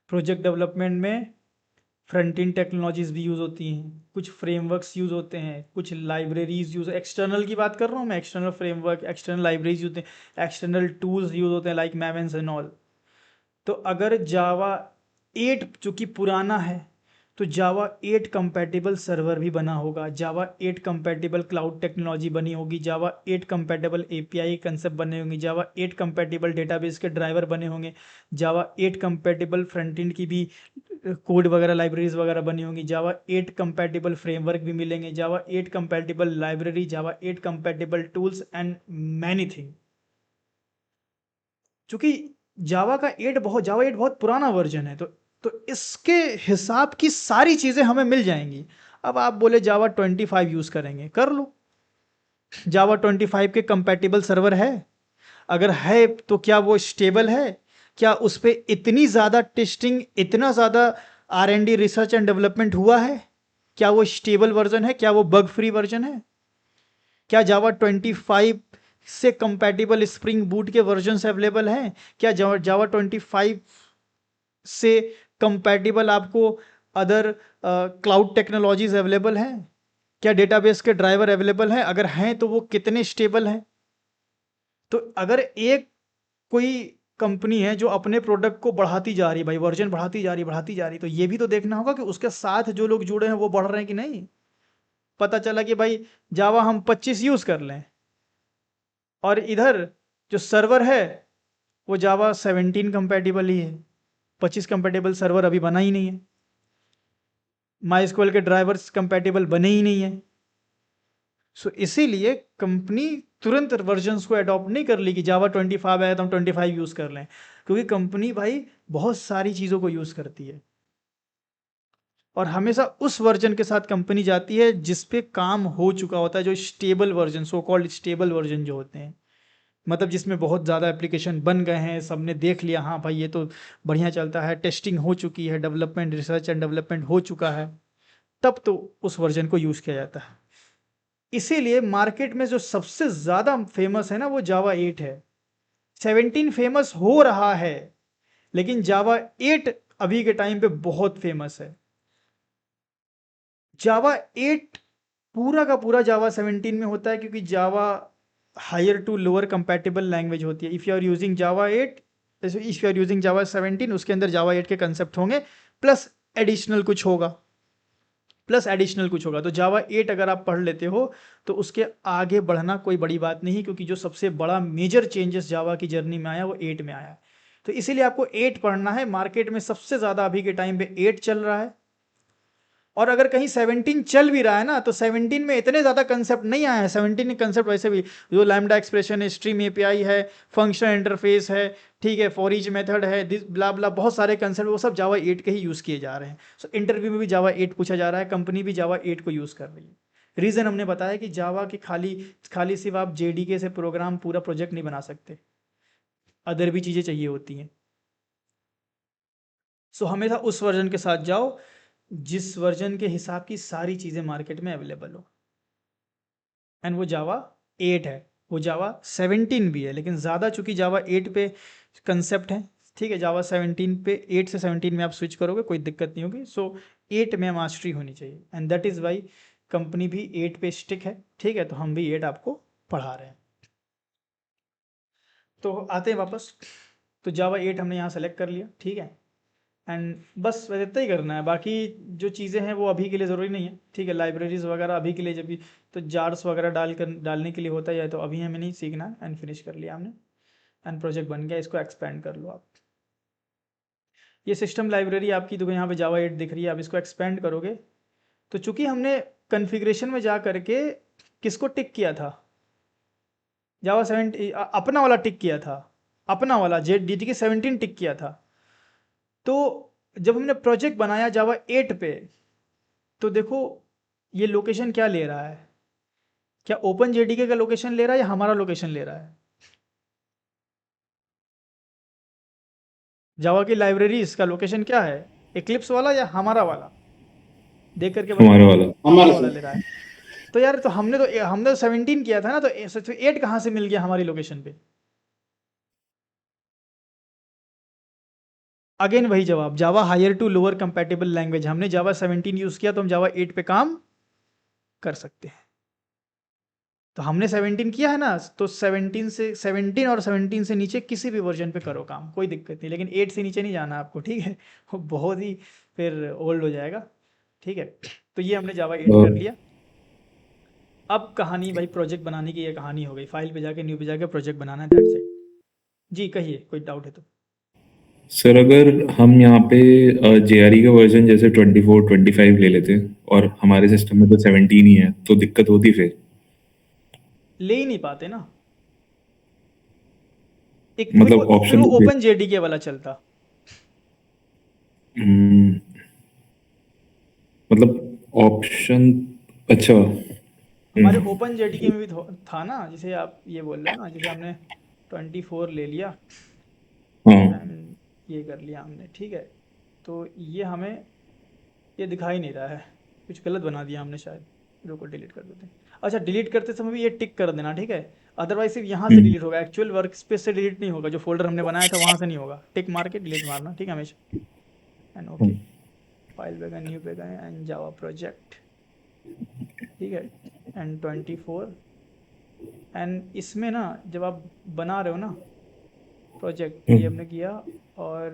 प्रोजेक्ट डेवलपमेंट में फ्रंट एंड टेक्नोलॉजीज़ भी यूज़ होती हैं, कुछ फ्रेमवर्क्स यूज़ होते हैं, कुछ लाइब्रेरीज यूज़, एक्सटर्नल की बात कर रहा हूँ मैं, external framework, external libraries use होते हैं, एक्सटर्नल टूल्स यूज़ होते हैं लाइक मैवेंस एंड ऑल। तो अगर जावा 8 चूँकि पुराना है, तो जावा 8 कंपैटिबल सर्वर भी बना होगा, जावा 8 कंपैटिबल क्लाउड टेक्नोलॉजी बनी होगी, जावा 8 कंपैटिबल API कंसेप्ट बने होंगे, जावा 8 कंपैटिबल डेटाबेस के ड्राइवर बने होंगे, जावा 8 कंपैटिबल फ्रंट एंड की भी कोड वगैरह लाइब्रेरीज वगैरह बनी होंगी, जावा 8 कंपैटिबल फ्रेमवर्क भी मिलेंगे, जावा 8 compatible library, Java 8 compatible tools and many thing. चूँकि जावा 8 बहुत पुराना वर्जन है, तो इसके हिसाब की सारी चीज़ें हमें मिल जाएंगी। अब आप बोले जावा 25 यूज़ करेंगे, कर लो। जावा 25 के कंपैटिबल सर्वर है, अगर है तो क्या वो स्टेबल है, क्या उस पर इतनी ज़्यादा टेस्टिंग, इतना ज़्यादा R&D रिसर्च एंड डेवलपमेंट हुआ है, क्या वो स्टेबल वर्जन है, क्या वो बग फ्री वर्जन है, क्या जावा 25 से कंपैटिबल स्प्रिंग बूट के वर्जन्स अवेलेबल हैं, क्या जावा 25 से कंपैटिबल आपको अदर क्लाउड टेक्नोलॉजीज अवेलेबल हैं, क्या डेटाबेस के ड्राइवर अवेलेबल हैं, अगर हैं तो वो कितने स्टेबल हैं। तो अगर एक कोई कंपनी है जो अपने प्रोडक्ट को बढ़ाती जा रही है भाई, वर्जन बढ़ाती जा रही, तो ये भी तो देखना होगा कि उसके साथ जो लोग जुड़े हैं वो बढ़ रहे हैं कि नहीं। पता चला कि भाई जावा हम 25 यूज़ कर लें और इधर जो सर्वर है वो जावा 17 कंपैटिबल ही है, 25 कंपैटिबल सर्वर अभी बना ही नहीं है, माइस्क्वेल के ड्राइवर्स कंपैटिबल बने ही नहीं है। सो इसीलिए कंपनी तुरंत वर्जन्स को अडॉप्ट नहीं कर ली कि जावा 25 आया तो हम 25 यूज़ कर लें, क्योंकि कंपनी भाई बहुत सारी चीज़ों को यूज़ करती है और हमेशा उस वर्जन के साथ कंपनी जाती है जिस पे काम हो चुका होता है, जो stable version, so called stable version जो होते हैं, मतलब जिसमें बहुत ज़्यादा एप्लीकेशन बन गए हैं, सबने देख लिया हाँ भाई ये तो बढ़िया चलता है, टेस्टिंग हो चुकी है, डेवलपमेंट, रिसर्च एंड डेवलपमेंट हो चुका है, तब तो उस वर्जन को यूज़ किया जाता है। इसीलिए मार्केट में जो सबसे ज़्यादा फेमस है ना वो जावा 8 है। 17 फेमस हो रहा है, लेकिन जावा 8 अभी के टाइम पे बहुत फेमस है। जावा 8 पूरा का पूरा जावा 17 में होता है, क्योंकि Java higher to lower compatible language होती है। If you are using Java 8, if you are using Java 17, उसके अंदर जावा 8 के कंसेप्ट होंगे, प्लस एडिशनल कुछ होगा, तो जावा 8 अगर आप पढ़ लेते हो तो उसके आगे बढ़ना कोई बड़ी बात नहीं, क्योंकि जो सबसे बड़ा मेजर चेंजेस जावा की जर्नी में आया वो 8 में आया है। तो इसीलिए आपको 8 पढ़ना है। मार्केट में सबसे ज़्यादा अभी के टाइम पे 8 चल रहा है, और अगर कहीं 17 चल भी रहा है ना तो 17 में इतने ज़्यादा कंसेप्ट नहीं आए हैं। 17 के कंसेप्ट वैसे भी जो लैम्डा एक्सप्रेशन है, स्ट्रीम एपीआई है, फंक्शनल इंटरफेस है, ठीक है, फॉर ईच मेथड है, दिस ब्ला ब्ला, बहुत सारे कंसेप्ट वो सब जावा 8 के ही यूज़ किए जा रहे हैं। सो इंटरव्यू में भी जावा 8 पूछा जा रहा है, कंपनी भी जावा 8 को यूज़ कर रही है। रीज़न हमने बताया कि जावा की खाली सिर्फ आप जेडीके से प्रोग्राम पूरा प्रोजेक्ट नहीं बना सकते, अदर भी चीज़ें चाहिए होती हैं। सो हमेशा उस वर्जन के साथ जाओ जिस वर्जन के हिसाब की सारी चीज़ें मार्केट में अवेलेबल हो, एंड वो जावा 8 है। वो जावा 17 भी है, लेकिन ज़्यादा चूंकि जावा 8 पे कंसेप्ट है, ठीक है, जावा 17 पे 8 से 17 में आप स्विच करोगे कोई दिक्कत नहीं होगी। सो 8 में मास्टरी होनी चाहिए, and that is why company भी 8 पे स्टिक है, ठीक है, तो हम भी 8 आपको पढ़ा रहे हैं। तो आते हैं वापस, तो जावा 8 हमने यहाँ सेलेक्ट कर लिया, ठीक है, एंड बस वैसे इतना ही करना है। बाकी जो चीज़ें हैं वो अभी के लिए ज़रूरी नहीं है, ठीक है, लाइब्रेरीज वगैरह अभी के लिए जब भी तो जार्स वगैरह डालने के लिए होता है, तो अभी हमें नहीं सीखना है। एंड फिनिश कर लिया हमने, एंड प्रोजेक्ट बन गया, इसको एक्सपेंड कर लो आप। ये सिस्टम लाइब्रेरी आपकी तो यहाँ पे जावा 8 दिख रही है, आप इसको एक्सपेंड करोगे तो चूंकि हमने कन्फिग्रेशन में जा करके किसको टिक किया था, जावा 7 अपना वाला टिक किया था, अपना वाला JDK 17 टिक किया था। तो जब हमने प्रोजेक्ट बनाया जावा 8 पे, तो देखो ये लोकेशन क्या ले रहा है, क्या ओपन जेडीके का लोकेशन ले रहा है या हमारा लोकेशन ले रहा है? जावा की लाइब्रेरीज का लोकेशन क्या है, एक्लिप्स वाला या हमारा वाला? देख करके बताओ। हमारे वाला। हमारा हमारा वाला सर। ले रहा है। तो यार तो हमने तो 17 किया था ना, तो 8 कहाँ से मिल गया हमारी लोकेशन पे? अगेन वही जवाब, Java higher to lower compatible language, हमने जावा 17 यूज किया तो हम जावा 8 पे काम कर सकते हैं। तो हमने 17 किया है ना, तो 17 और 17 से नीचे किसी भी वर्जन पे करो काम, कोई दिक्कत नहीं, लेकिन 8 से नीचे नहीं जाना आपको, ठीक है, वो बहुत ही फिर ओल्ड हो जाएगा, ठीक है। तो ये हमने जावा 8 कर लिया। अब कहानी भाई प्रोजेक्ट बनाने की, ये कहानी हो गई, फाइल पे जाके न्यू पे जाके प्रोजेक्ट बनाना है, दैट्स इट। जी कहिए, कोई डाउट है तो। सर अगर हम यहाँ पे JRE का वर्जन जैसे 24 25 ले लेते और हमारे सिस्टम में तो 17 ही है, तो दिक्कत होती फिर? ले ही नहीं पाते ना, एक फिर मतलब वो फिर ऑप्शन वो तो ओपन जेडीके वाला चलता। हम्म, मतलब ऑप्शन, अच्छा। हमारे ओपन जेडीके में भी था ना, जिसे आप ये बोल रहे हो ना, जिसे हमने 24 ले लिया हाँ। एंड ये कर लिया हमने, ठीक है। तो ये हमें ये दिखाई नहीं रहा है, कुछ गलत बना दिया हमने शायद, रुको डिलीट कर देते हैं। अच्छा, डिलीट करते समय भी ये टिक कर देना, ठीक है, अदरवाइज सिर्फ यहाँ से हम्म, डिलीट होगा, एक्चुअल वर्क स्पेस से डिलीट नहीं होगा, जो फोल्डर हमने बनाया था वहाँ से नहीं होगा, टिक मार के डिलीट मारना, ठीक है, हमेशा। एंड ओके, फाइल पे गए, न्यू पे गए, एंड जावा प्रोजेक्ट, ठीक है, एंड 24। एंड इसमें ना जब आप बना रहे हो ना प्रोजेक्ट, ये हमने किया, और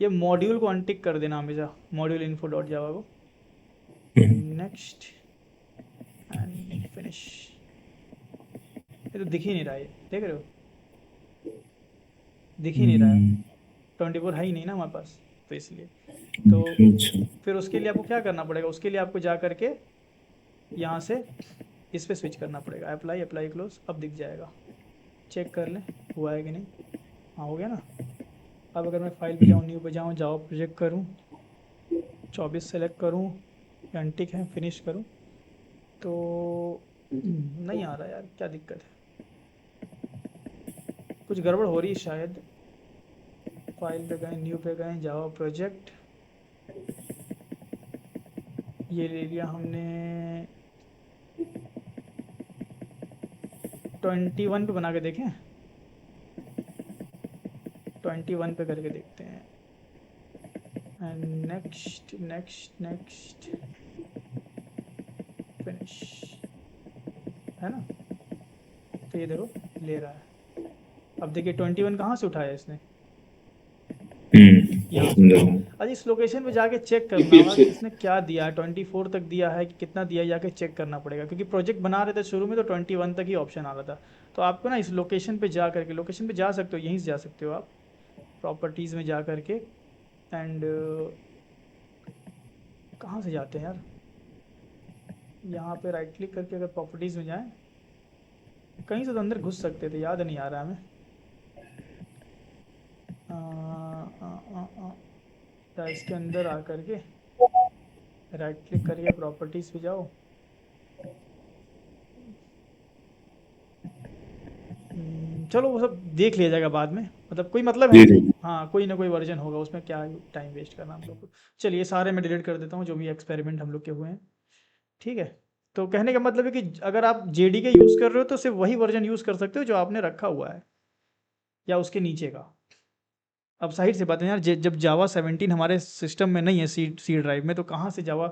ये मॉड्यूल को अनटिक कर देना हमेशा, मॉड्यूल इन्फो डॉट जावा को, नेक्स्ट एंड फिनिश। ये तो दिख ही नहीं रहा है, देख रहे हो? दिख ही नहीं रहा है, 24 है ही नहीं ना हमारे पास, तो इसलिए तो अच्छा। फिर उसके लिए आपको क्या करना पड़ेगा, उसके लिए आपको जा करके यहाँ से इस पे स्विच करना पड़ेगा, अप्लाई अप्लाई क्लोज, अब दिख जाएगा, चेक कर लें हुआ है कि नहीं। हाँ हो गया ना। अब अगर मैं फाइल पे जाऊँ, न्यू पे जाऊँ, जावा प्रोजेक्ट करूँ, 24 सेलेक्ट करूँ, एंटिक है, फिनिश करूँ, तो नहीं आ रहा यार, क्या दिक्कत है, कुछ गड़बड़ हो रही है शायद। फाइल पे गए, न्यू पे गए, जावा प्रोजेक्ट, ये ले लिया हमने, 21 पे बना के देखें, 21 पे करके देखते हैं, and next next next finish, है ना। तो ये देखो ले रहा है। अब देखिए 21 कहाँ से उठाया इसने, यहाँ से समझा। उठाया। अब इस लोकेशन पे जाके चेक करना Eclipse होगा से। कि इसने क्या दिया है, 24 तक दिया है कि कितना दिया है, जाके चेक करना पड़ेगा, क्योंकि प्रोजेक्ट बना रहे थे शुरू में तो 21 तक ही ऑप्शन आ रहा था। तो आपको ना इस लोकेशन पे जा करके, लोकेशन पे जा सकते हो, यहीं से जा सकते हो आप, प्रॉपर्टीज़ में जा करके, एंड कहाँ से जाते हैं यार, यहाँ पे राइट क्लिक करके अगर प्रॉपर्टीज़ में जाएं, कहीं से तो अंदर घुस सकते थे, याद नहीं आ रहा हमें। या इसके अंदर आ करके राइट क्लिक करके प्रॉपर्टीज़ पे जाओ, चलो वो सब देख लिया जाएगा बाद में, मतलब कोई मतलब है जी नहीं। जी। हाँ कोई ना कोई वर्जन होगा उसमें, क्या टाइम वेस्ट करना हम लोग को। चलिए सारे मैं डिलीट कर देता हूँ जो भी एक्सपेरिमेंट हम लोग के हुए हैं, ठीक है। तो कहने का मतलब है कि अगर आप जेडी के यूज़ कर रहे हो तो सिर्फ वही वर्जन यूज़ कर सकते हो जो आपने रखा हुआ है, या उसके नीचे का। अब साइड से बात है यार, जब जावा 17 हमारे सिस्टम में नहीं है, सी ड्राइव में, तो कहाँ से जावा,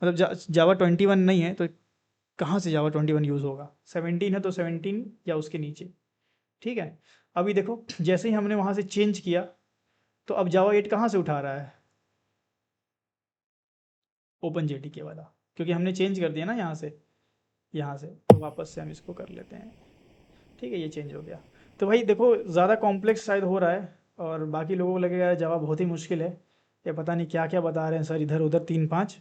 मतलब जावा 21 नहीं है तो कहाँ से जावा 21 यूज़ होगा। 17 है तो 17 या उसके नीचे, ठीक है। अभी देखो जैसे ही हमने वहाँ से चेंज किया, तो अब जावा 8 कहाँ से उठा रहा है, ओपन जेडी के वाला, क्योंकि हमने चेंज कर दिया ना यहाँ से। तो वापस से हम इसको कर लेते हैं, ठीक है, ये चेंज हो गया। तो भाई देखो ज़्यादा कॉम्प्लेक्स शायद हो रहा है, और बाकी लोगों को लगेगा यार जावा बहुत ही मुश्किल है, ये पता नहीं क्या क्या बता रहे हैं सर, इधर उधर 3-5।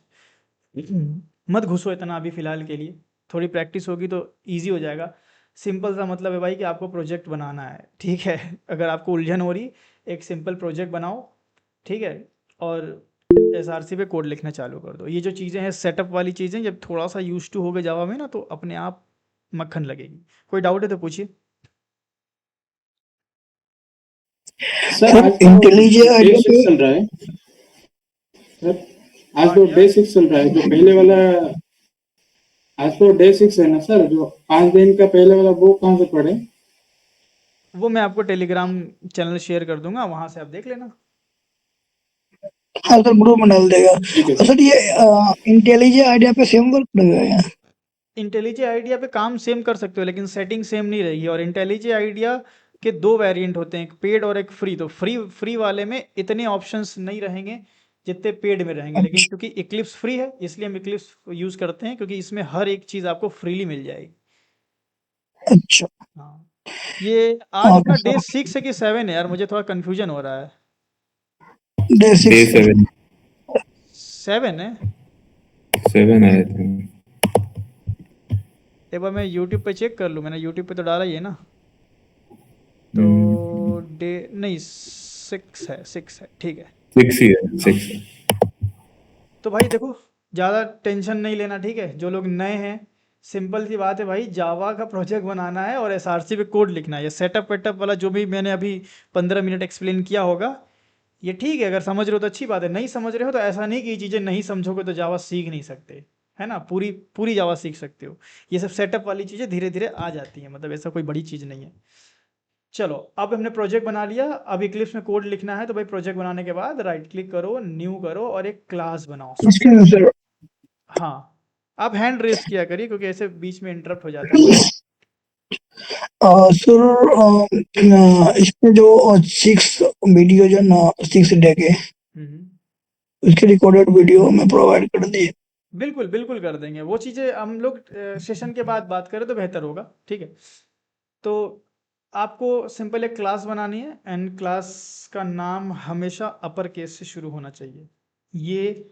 मत घुसो इतना अभी फ़िलहाल के लिए, थोड़ी प्रैक्टिस होगी तो ईजी हो जाएगा। सिंपल सा मतलब है भाई कि आपको प्रोजेक्ट बनाना है, ठीक है। अगर आपको उलझन हो रही, एक सिंपल प्रोजेक्ट बनाओ, ठीक है, और एसआरसी पे कोड लिखना चालू कर दो। ये जो चीज़ें हैं सेटअप वाली चीज़ें, जब थोड़ा सा यूज टू हो गए जावा में ना, तो अपने आप मक्खन लगेगी। कोई डाउट है तो पूछिए। सर आज तो इंटेलिजेंट डे आइडिया 6 पे चल रहा है सर, आज तो डे 6 चल रहा है, जो पहले वाला आज तो डे 6 है ना सर, जो 5 दिन का पहले वाला वो कहाँ से पढ़े। वो मैं आपको टेलीग्राम चैनल शेयर कर दूंगा, वहां से आप देख लेना। हाँ सर ग्रुप में डाल देगा। ठीक है और सर। सर ये इंटेलिजेंट आइडिया पे सेम वर्क लगेगा। इंटेलिजे आइडिया पे काम सेम कर सकते हो, लेकिन सेटिंग सेम नहीं रहेगी। और इंटेलिजे आइडिया के दो वेरिएंट होते हैं, एक पेड और एक फ्री। तो फ्री वाले में इतने ऑप्शंस नहीं रहेंगे जितने पेड में रहेंगे, लेकिन अच्छा क्योंकि इक्लिप्स फ्री है इसलिए हम इक्लिप्स यूज़ करते हैं, क्योंकि इसमें हर एक चीज़ आपको फ्रीली मिल जाएगी। अच्छा। हाँ, ये आज ओके अपना डे सर 6 है कि 7 है यार, मुझे थोड़ा कन्फ्यूजन हो रहा है। Day day 6 sir. 7 7 है। 7 आए थे। एक बार मैं यूट्यूब पे चेक कर लूँ, मैंने यूट्यूब पे तो डाला ही है ना। तो डे नहीं, 6 है, ठीक है। 6 ही है, 6 है। तो भाई देखो ज़्यादा टेंशन नहीं लेना, ठीक है। जो लोग नए हैं, सिंपल सी बात है भाई, जावा का प्रोजेक्ट बनाना है और एसआरसी पे कोड लिखना है। ये सेटअप वेटअप वाला जो भी मैंने अभी 15 मिनट एक्सप्लेन किया होगा, ये ठीक है, अगर समझ रहे हो तो अच्छी बात है, नहीं समझ रहे हो तो ऐसा नहीं कि ये चीज़ें नहीं समझोगे तो जावा सीख नहीं सकते, है ना। पूरी पूरी जावा सीख सकते हो। ये सब सेटअप वाली चीज़ें धीरे धीरे आ जाती हैं, मतलब ऐसा कोई बड़ी चीज़ नहीं है। चलो अब हमने प्रोजेक्ट बना लिया, अब इक्लिप्स में कोड लिखना है। तो भाई प्रोजेक्ट बनाने के बाद राइट क्लिक करो, न्यू करो, और एक क्लास बनाओ। इसके सर हाँ, आप हैंड रेस किया करिए, क्योंकि ऐसे बीच में इंटरप्ट हो जाता है ना। सर इसमें जो 6 वीडियो जो ना 6 डे के हम्म, उसके रिकॉर्डेड वीडियो में प्रोवाइड कर दिए। बिल्कुल बिल्कुल कर देंगे। वो चीज़ें हम लोग सेशन के बाद बात करें तो बेहतर होगा, ठीक है। तो आपको सिंपल एक क्लास बनानी है एंड क्लास का नाम हमेशा अपर केस से शुरू होना चाहिए। ये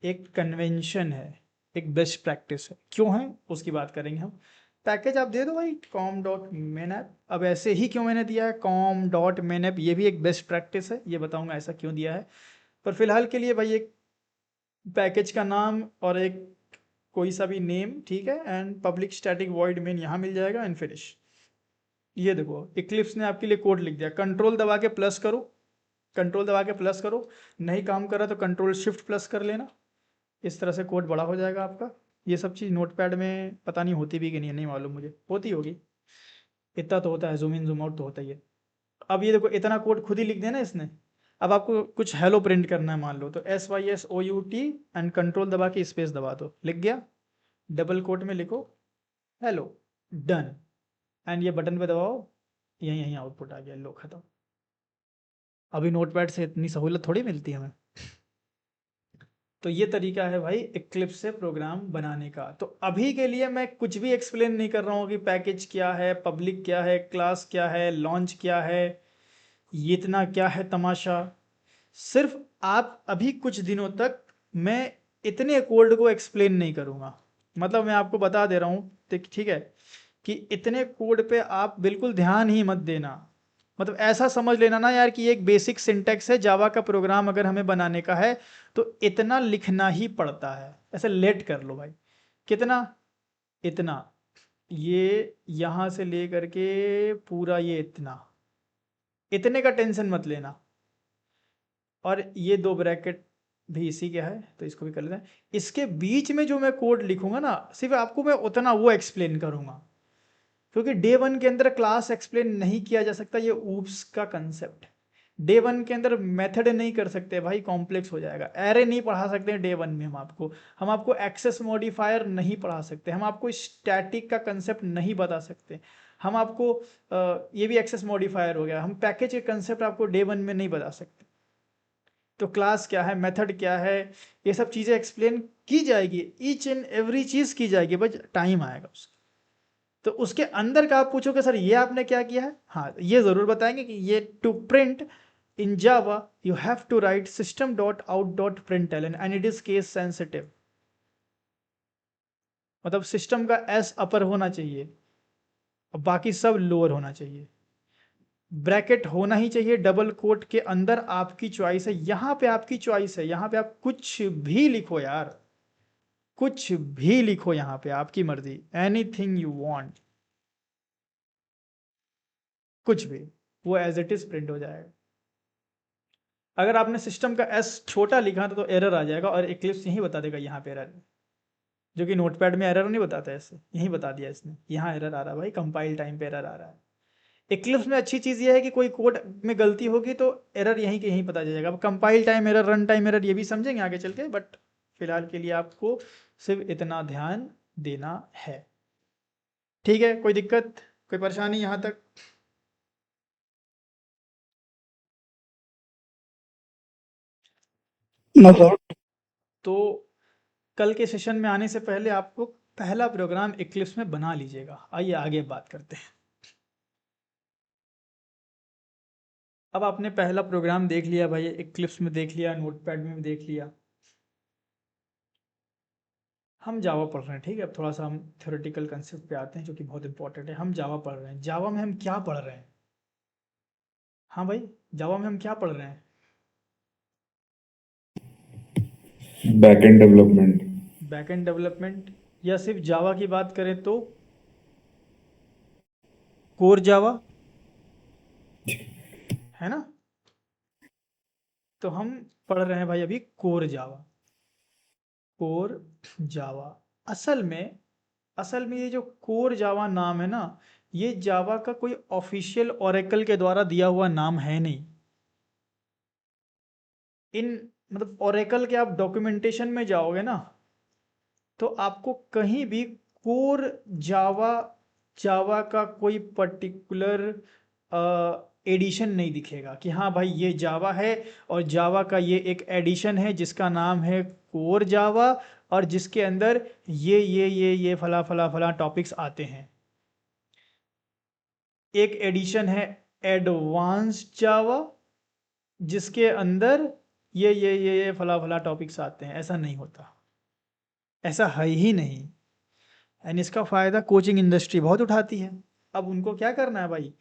एक कन्वेंशन है, एक बेस्ट प्रैक्टिस है। क्यों है उसकी बात करेंगे हम। पैकेज आप दे दो भाई com.mainApp। अब ऐसे ही क्यों मैंने दिया है com.mainApp, ये भी एक बेस्ट प्रैक्टिस है, ये बताऊंगा ऐसा क्यों दिया है। पर फिलहाल के लिए भाई एक पैकेज का नाम और एक कोई सा भी नेम, ठीक है, and public static void main यहाँ मिल जाएगा एंड फिनिश। ये देखो इक्लिप्स ने आपके लिए कोड लिख दिया, कंट्रोल दबा के प्लस करो, कंट्रोल दबा के प्लस करो, नहीं काम कर रहा तो कंट्रोल शिफ्ट प्लस कर लेना, इस तरह से कोड बड़ा हो जाएगा आपका। ये सब चीज़ नोटपैड में पता नहीं होती भी कि नहीं मालूम मुझे, होती होगी, इतना तो होता है, जूम इन जूम आउट तो होता ही है। अब ये देखो इतना कोड खुद ही लिख दिया ना इसने। अब आपको कुछ हेलो प्रिंट करना है मान लो, तो SYSOUT एंड कंट्रोल दबा के स्पेस दबा दो, लिख गया। डबल कोट में लिखो हेलो, डन, एंड ये बटन पे दबाओ, यहीं यहीं आउटपुट आ गया, लो खत्म। अभी नोटपैड से इतनी सहूलत थोड़ी मिलती है हमें। तो ये तरीका है भाई इक्लिप्स से प्रोग्राम बनाने का। तो अभी के लिए मैं कुछ भी एक्सप्लेन नहीं कर रहा हूँ कि पैकेज क्या है, पब्लिक क्या है, क्लास क्या है, लॉन्च क्या है, ये इतना क्या है तमाशा। सिर्फ आप अभी कुछ दिनों तक मैं इतने कोड को एक्सप्लेन नहीं करूँगा। मतलब मैं आपको बता दे रहा हूँ, ठीक है, कि इतने कोड पे आप बिल्कुल ध्यान ही मत देना। मतलब ऐसा समझ लेना ना यार कि ये एक बेसिक सिंटेक्स है, जावा का प्रोग्राम अगर हमें बनाने का है तो इतना लिखना ही पड़ता है। ऐसे लेट कर लो भाई, कितना, इतना, ये यहाँ से ले करके पूरा ये इतना, इतने का टेंशन मत लेना। और ये 2 ब्रैकेट भी इसी के है तो इसको भी कर लेते हैं। इसके बीच में जो मैं कोड लिखूंगा ना, सिर्फ आपको मैं उतना वो एक्सप्लेन करूंगा, क्योंकि डे 1 के अंदर क्लास एक्सप्लेन नहीं किया जा सकता, ये ऊप्स का कंसेप्ट है। डे 1 के अंदर मेथड नहीं कर सकते भाई, कॉम्प्लेक्स हो जाएगा। एरे नहीं पढ़ा सकते डे 1 में हम आपको एक्सेस मॉडिफायर नहीं पढ़ा सकते, हम आपको स्टैटिक का कंसेप्ट नहीं बता सकते, हम आपको ये भी एक्सेस मॉडिफायर हो गया, हम पैकेज के कंसेप्ट आपको डे 1 में नहीं बता सकते। तो क्लास क्या है, मेथड क्या है, ये सब चीज़ें एक्सप्लेन की जाएगी, ईच एंड एवरी चीज़ की जाएगी, बस टाइम आएगा उसका। तो उसके अंदर का आप पूछोगे सर ये आपने क्या किया है, हाँ ये ज़रूर बताएंगे कि ये to print in Java you have to write system.out.println and it is case sensitive. मतलब सिस्टम का एस अपर होना चाहिए और बाकी सब लोअर होना चाहिए, ब्रैकेट होना ही चाहिए डबल कोट के अंदर, आपकी चॉइस है, यहां पे आपकी चॉइस है, यहां पे आप कुछ भी लिखो यार, कुछ भी लिखो, यहां पे आपकी मर्जी, एनीथिंग यू वांट, कुछ भी, वो एज इट इज प्रिंट हो जाएगा। अगर आपने सिस्टम का एस छोटा लिखा था तो एरर आ जाएगा, और इक्लिप्स यही बता देगा यहाँ पे एरर, जो कि नोटपैड में एरर नहीं बताता है, ऐसे यही बता दिया इसने, यहाँ एरर आ रहा है भाई, कंपाइल टाइम पे एरर आ रहा है। इक्लिप्स में अच्छी चीज़ ये है कि कोई कोड में गलती होगी तो एरर यहीं के यहीं पता चलेगा। अब compile time error, run time error, ये भी समझेंगे आगे चल के, बट फिलहाल के लिए आपको सिर्फ इतना ध्यान देना है। ठीक है, कोई दिक्कत, कोई परेशानी यहाँ तक? ना सर। तो कल के सेशन में आने से पहले आपको पहला प्रोग्राम इक्लिप्स में बना लीजिएगा। आइए आगे बात करते हैं। अब आपने पहला प्रोग्राम देख लिया भाई, इक्लिप्स में देख लिया, नोटपैड में भी देख लिया। हम जावा पढ़ रहे हैं, ठीक है। अब थोड़ा सा हम थ्योरेटिकल कंसेप्ट पे आते हैं जो कि बहुत इंपॉर्टेंट है। हम जावा पढ़ रहे हैं, जावा में हम क्या पढ़ रहे हैं? हाँ भाई, जावा में हम क्या पढ़ रहे हैं? Backend development. बैकएंड डेवलपमेंट, या सिर्फ जावा की बात करें तो कोर जावा, है ना? तो हम पढ़ रहे हैं भाई अभी कोर जावा, कोर जावा। असल में ये जो कोर जावा नाम है ना, ये जावा का कोई ऑफिशियल ओरेकल के द्वारा दिया हुआ नाम है नहीं। इन मतलब ओरेकल के आप डॉक्यूमेंटेशन में जाओगे ना, तो आपको कहीं भी कोर जावा, जावा का कोई पर्टिकुलर एडिशन नहीं दिखेगा कि हाँ भाई ये जावा है और जावा का ये एक एडिशन है जिसका नाम है कोर जावा, और जिसके अंदर ये फला फला फला टॉपिक्स आते हैं। एक एडिशन है एडवांस्ड जावा, जिसके अंदर ये फला फला टॉपिक्स आते हैं। ऐसा नहीं होता, ऐसा है ही नहीं। एंड इसका फ़ायदा कोचिंग इंडस्ट्री बहुत उठाती है। अब उनको क्या करना है भाई,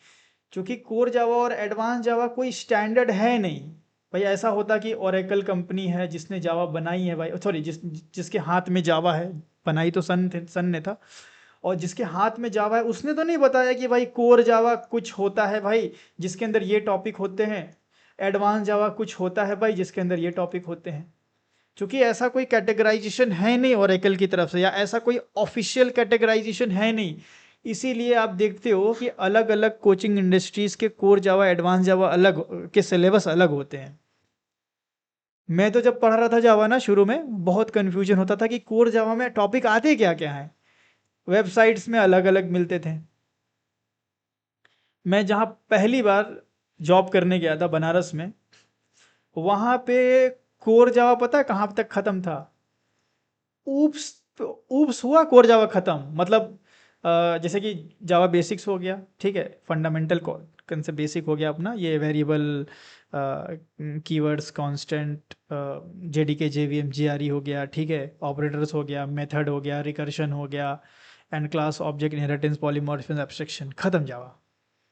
क्योंकि कोर जावा और एडवांस जावा कोई स्टैंडर्ड है नहीं भाई। ऐसा होता कि ओरेकल कंपनी है जिसने जावा बनाई है भाई, सॉरी जिसके हाथ में जावा है, बनाई तो सन ने था, और जिसके हाथ में जावा है उसने तो नहीं बताया कि भाई कोर जावा कुछ होता है भाई जिसके अंदर ये टॉपिक होते हैं, एडवांस जावा कुछ होता है भाई जिसके अंदर ये टॉपिक होते हैं। क्योंकि ऐसा कोई कैटेगराइजेशन है नहीं ओरेकल की तरफ से, या ऐसा कोई ऑफिशियल कैटेगराइजेशन है नहीं। इसीलिए आप देखते हो कि अलग अलग कोचिंग इंडस्ट्रीज के कोर जावा एडवांस जावा अलग के सिलेबस अलग होते हैं। मैं तो जब पढ़ रहा था जावा ना, शुरू में बहुत कन्फ्यूजन होता था कि कोर जावा में टॉपिक आते क्या क्या हैं। वेबसाइट्स में अलग अलग मिलते थे। मैं जहाँ पहली बार जॉब करने गया था बनारस में, वहाँ पे कोर जावा पता है कहाँ तक ख़त्म था? ऊप्स ऊप्स हुआ कोर जावा ख़त्म। मतलब जैसे कि जावा बेसिक्स हो गया, ठीक है, फंडामेंटल कंसेप्ट बेसिक हो गया अपना, ये variable, keywords, constant, JDK, JVM, GRE हो गया, ठीक है, ऑपरेटर्स हो गया, मेथड हो गया, रिकर्शन हो गया, and class, object, inheritance, polymorphism, abstraction, ख़त्म जावा।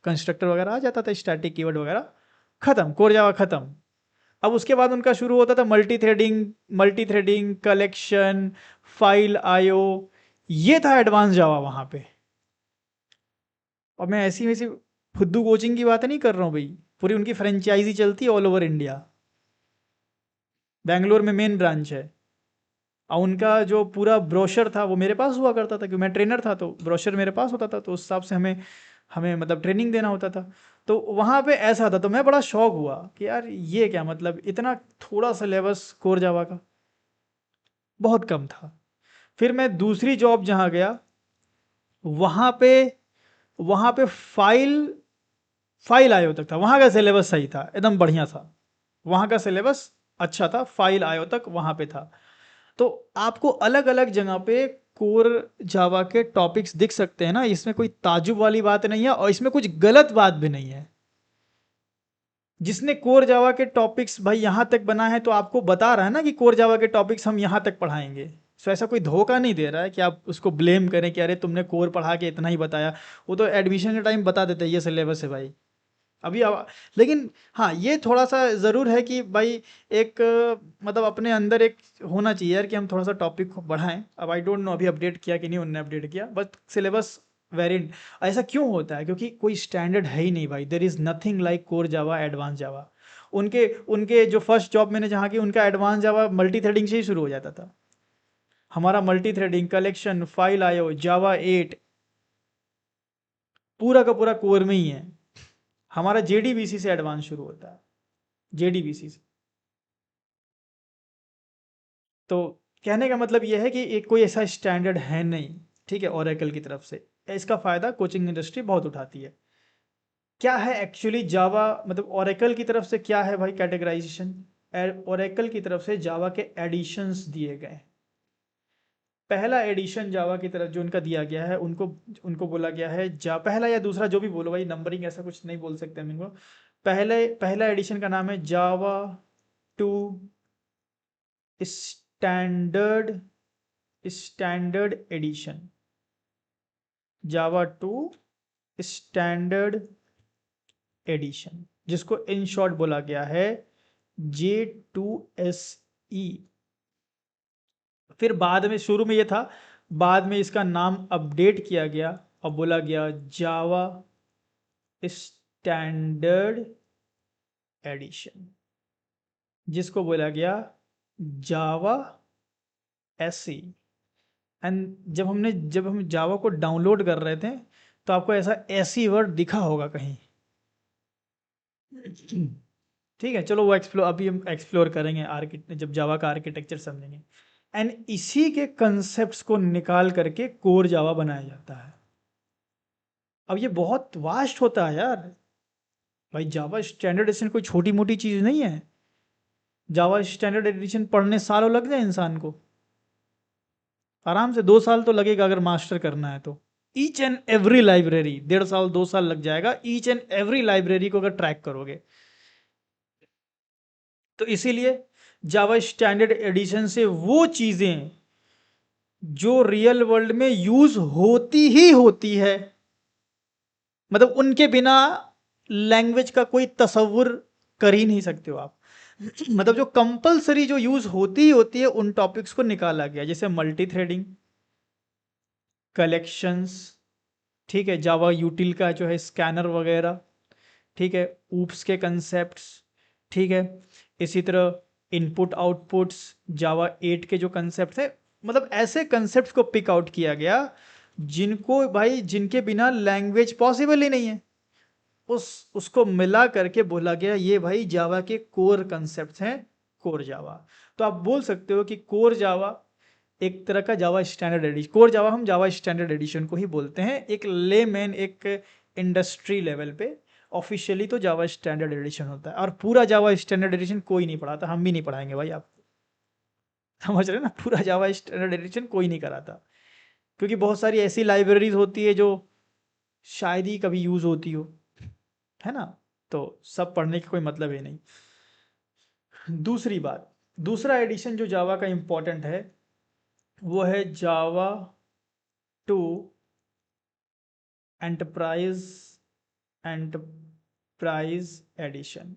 कंस्ट्रक्टर वगैरह आ जाता था, स्टैटिक कीवर्ड वगैरह, ख़त्म, कोर जावा ख़त्म। अब उसके बाद उनका शुरू होता था मल्टी थ्रेडिंग, कलेक्शन, फाइल आयो, ये था एडवांस जावा वहाँ पे। और मैं ऐसी वैसी फुद्दू कोचिंग की बात नहीं कर रहा हूँ भाई, पूरी उनकी फ्रेंचाइजी चलती है ऑल ओवर इंडिया। बेंगलोर में मेन ब्रांच है, और उनका जो पूरा ब्रोशर था वो मेरे पास हुआ करता था, क्योंकि मैं ट्रेनर था, तो ब्रोशर मेरे पास होता था, तो उस हिसाब से हमें हमें मतलब ट्रेनिंग देना होता था। तो वहाँ पे ऐसा था, तो मैं बड़ा शौक हुआ कि यार ये क्या, मतलब इतना थोड़ा सिलेबस कोर जावा का, बहुत कम था। फिर मैं दूसरी जॉब जहाँ गया, वहाँ पे वहाँ पे फाइल आयो तक था, वहाँ का सिलेबस सही था, एकदम बढ़िया था, वहाँ का सिलेबस अच्छा था, फाइल आयो तक वहाँ पे था। तो आपको अलग अलग जगह पे कोर जावा के टॉपिक्स दिख सकते हैं ना, इसमें कोई ताजुब वाली बात नहीं है, और इसमें कुछ गलत बात भी नहीं है। जिसने कोर जावा के टॉपिक्स भाई यहाँ तक बना है, तो आपको बता रहा है ना कि कोर जावा के टॉपिक्स हम यहाँ तक पढ़ाएंगे। सो ऐसा कोई धोखा नहीं दे रहा है कि आप उसको ब्लेम करें कि अरे तुमने कोर पढ़ा के इतना ही बताया। वो तो एडमिशन के टाइम बता देते हैं ये सिलेबस है भाई, अभी लेकिन हाँ, ये थोड़ा सा ज़रूर है कि भाई एक मतलब अपने अंदर एक होना चाहिए यार कि हम थोड़ा सा टॉपिक को बढ़ाएं। अब आई डोंट नो अभी अपडेट किया कि नहीं उनने अपडेट किया, बट सिलेबस वेरिएंट। ऐसा क्यों होता है? क्योंकि कोई स्टैंडर्ड है ही नहीं भाई। There is nothing like core Java, advance जावा। उनके उनके जो फर्स्ट जॉब मैंने जहाँ की, उनका एडवांस जावा मल्टी थ्रेडिंग से ही शुरू हो जाता था। हमारा मल्टी थ्रेडिंग, कलेक्शन, फाइल आयो, जावा 8 पूरा का पूरा कोर में ही है। हमारा जेडीबीसी से एडवांस शुरू होता है, जेडीबीसी से। तो कहने का मतलब यह है कि एक कोई ऐसा स्टैंडर्ड है नहीं, ठीक है, ओरेकल की तरफ से। इसका फ़ायदा कोचिंग इंडस्ट्री बहुत उठाती है। क्या है एक्चुअली जावा, मतलब ओरेकल की तरफ से क्या है भाई कैटेगराइजेशन? ओरेकल की तरफ से जावा के एडिशंस दिए गए। पहला एडिशन जावा की तरफ जो उनका दिया गया है, उनको उनको बोला गया है पहला या दूसरा, जो भी बोलो भाई, नंबरिंग ऐसा कुछ नहीं बोल सकते हम इनको। पहला एडिशन का नाम है जावा 2 स्टैंडर्ड स्टैंडर्ड एडिशन। जावा 2 स्टैंडर्ड एडिशन, जिसको इन शॉर्ट बोला गया है J2SE। फिर बाद में, शुरू में ये था, बाद में इसका नाम अपडेट किया गया और बोला गया जावा स्टैंडर्ड एडिशन, जिसको बोला गया जावा SE। एंड जब हम जावा को डाउनलोड कर रहे थे, तो आपको ऐसा ऐसी वर्ड दिखा होगा कहीं। ठीक है, चलो वो अभी हम एक्सप्लोर करेंगे जब जावा का आर्किटेक्चर समझेंगे। एंड इसी के कंसेप्ट्स को निकाल करके कोर जावा बनाया जाता है। अब ये बहुत वास्ट होता है यार भाई। जावा स्टैंडर्ड एडिशन कोई छोटी मोटी चीज़ नहीं है। जावा स्टैंडर्ड एडिशन पढ़ने सालों लग जाए इंसान को, आराम से 2 साल तो लगेगा अगर मास्टर करना है तो। ईच एंड एवरी लाइब्रेरी, 1.5 साल 2 साल लग जाएगा ईच एंड एवरी लाइब्रेरी को अगर ट्रैक करोगे। तो इसीलिए जावा स्टैंडर्ड एडिशन से वो चीजें जो रियल वर्ल्ड में यूज होती ही होती है, मतलब उनके बिना लैंग्वेज का कोई तसव्वुर कर ही नहीं सकते हो आप। मतलब जो कंपलसरी जो यूज होती ही होती है उन टॉपिक्स को निकाला गया, जैसे मल्टी थ्रेडिंग, कलेक्शंस, ठीक है, जावा यूटिल का जो है स्कैनर वगैरह, ठीक है, ऊप्स के कंसेप्ट्स, ठीक है, इसी तरह इनपुट आउटपुट्स, जावा 8 के जो कंसेप्ट है, मतलब ऐसे कंसेप्ट्स को पिक आउट किया गया जिनको भाई जिनके बिना लैंग्वेज पॉसिबल ही नहीं है, उसको मिला करके बोला गया ये भाई जावा के कोर कंसेप्ट्स हैं, कोर जावा। तो आप बोल सकते हो कि कोर जावा एक तरह का जावा स्टैंडर्ड एडिशन, कोर जावा हम जावा स्टैंडर्ड एडिशन को ही बोलते हैं, एक लेमैन, एक इंडस्ट्री लेवल पे। ऑफिशियली तो जावा स्टैंडर्ड एडिशन होता है, और पूरा जावा स्टैंडर्ड एडिशन कोई नहीं पढ़ाता, हम भी नहीं पढ़ाएंगे भाई आपको, समझ रहे हैं ना, पूरा जावा स्टैंडर्ड एडिशन कोई नहीं कराता, क्योंकि बहुत सारी ऐसी लाइब्रेरीज होती है जो शायद ही कभी यूज होती हो, है ना, तो सब पढ़ने का कोई मतलब ही नहीं। दूसरी बात, दूसरा एडिशन जो जावा का इंपॉर्टेंट है वो है जावा टू एंटरप्राइज एडिशन,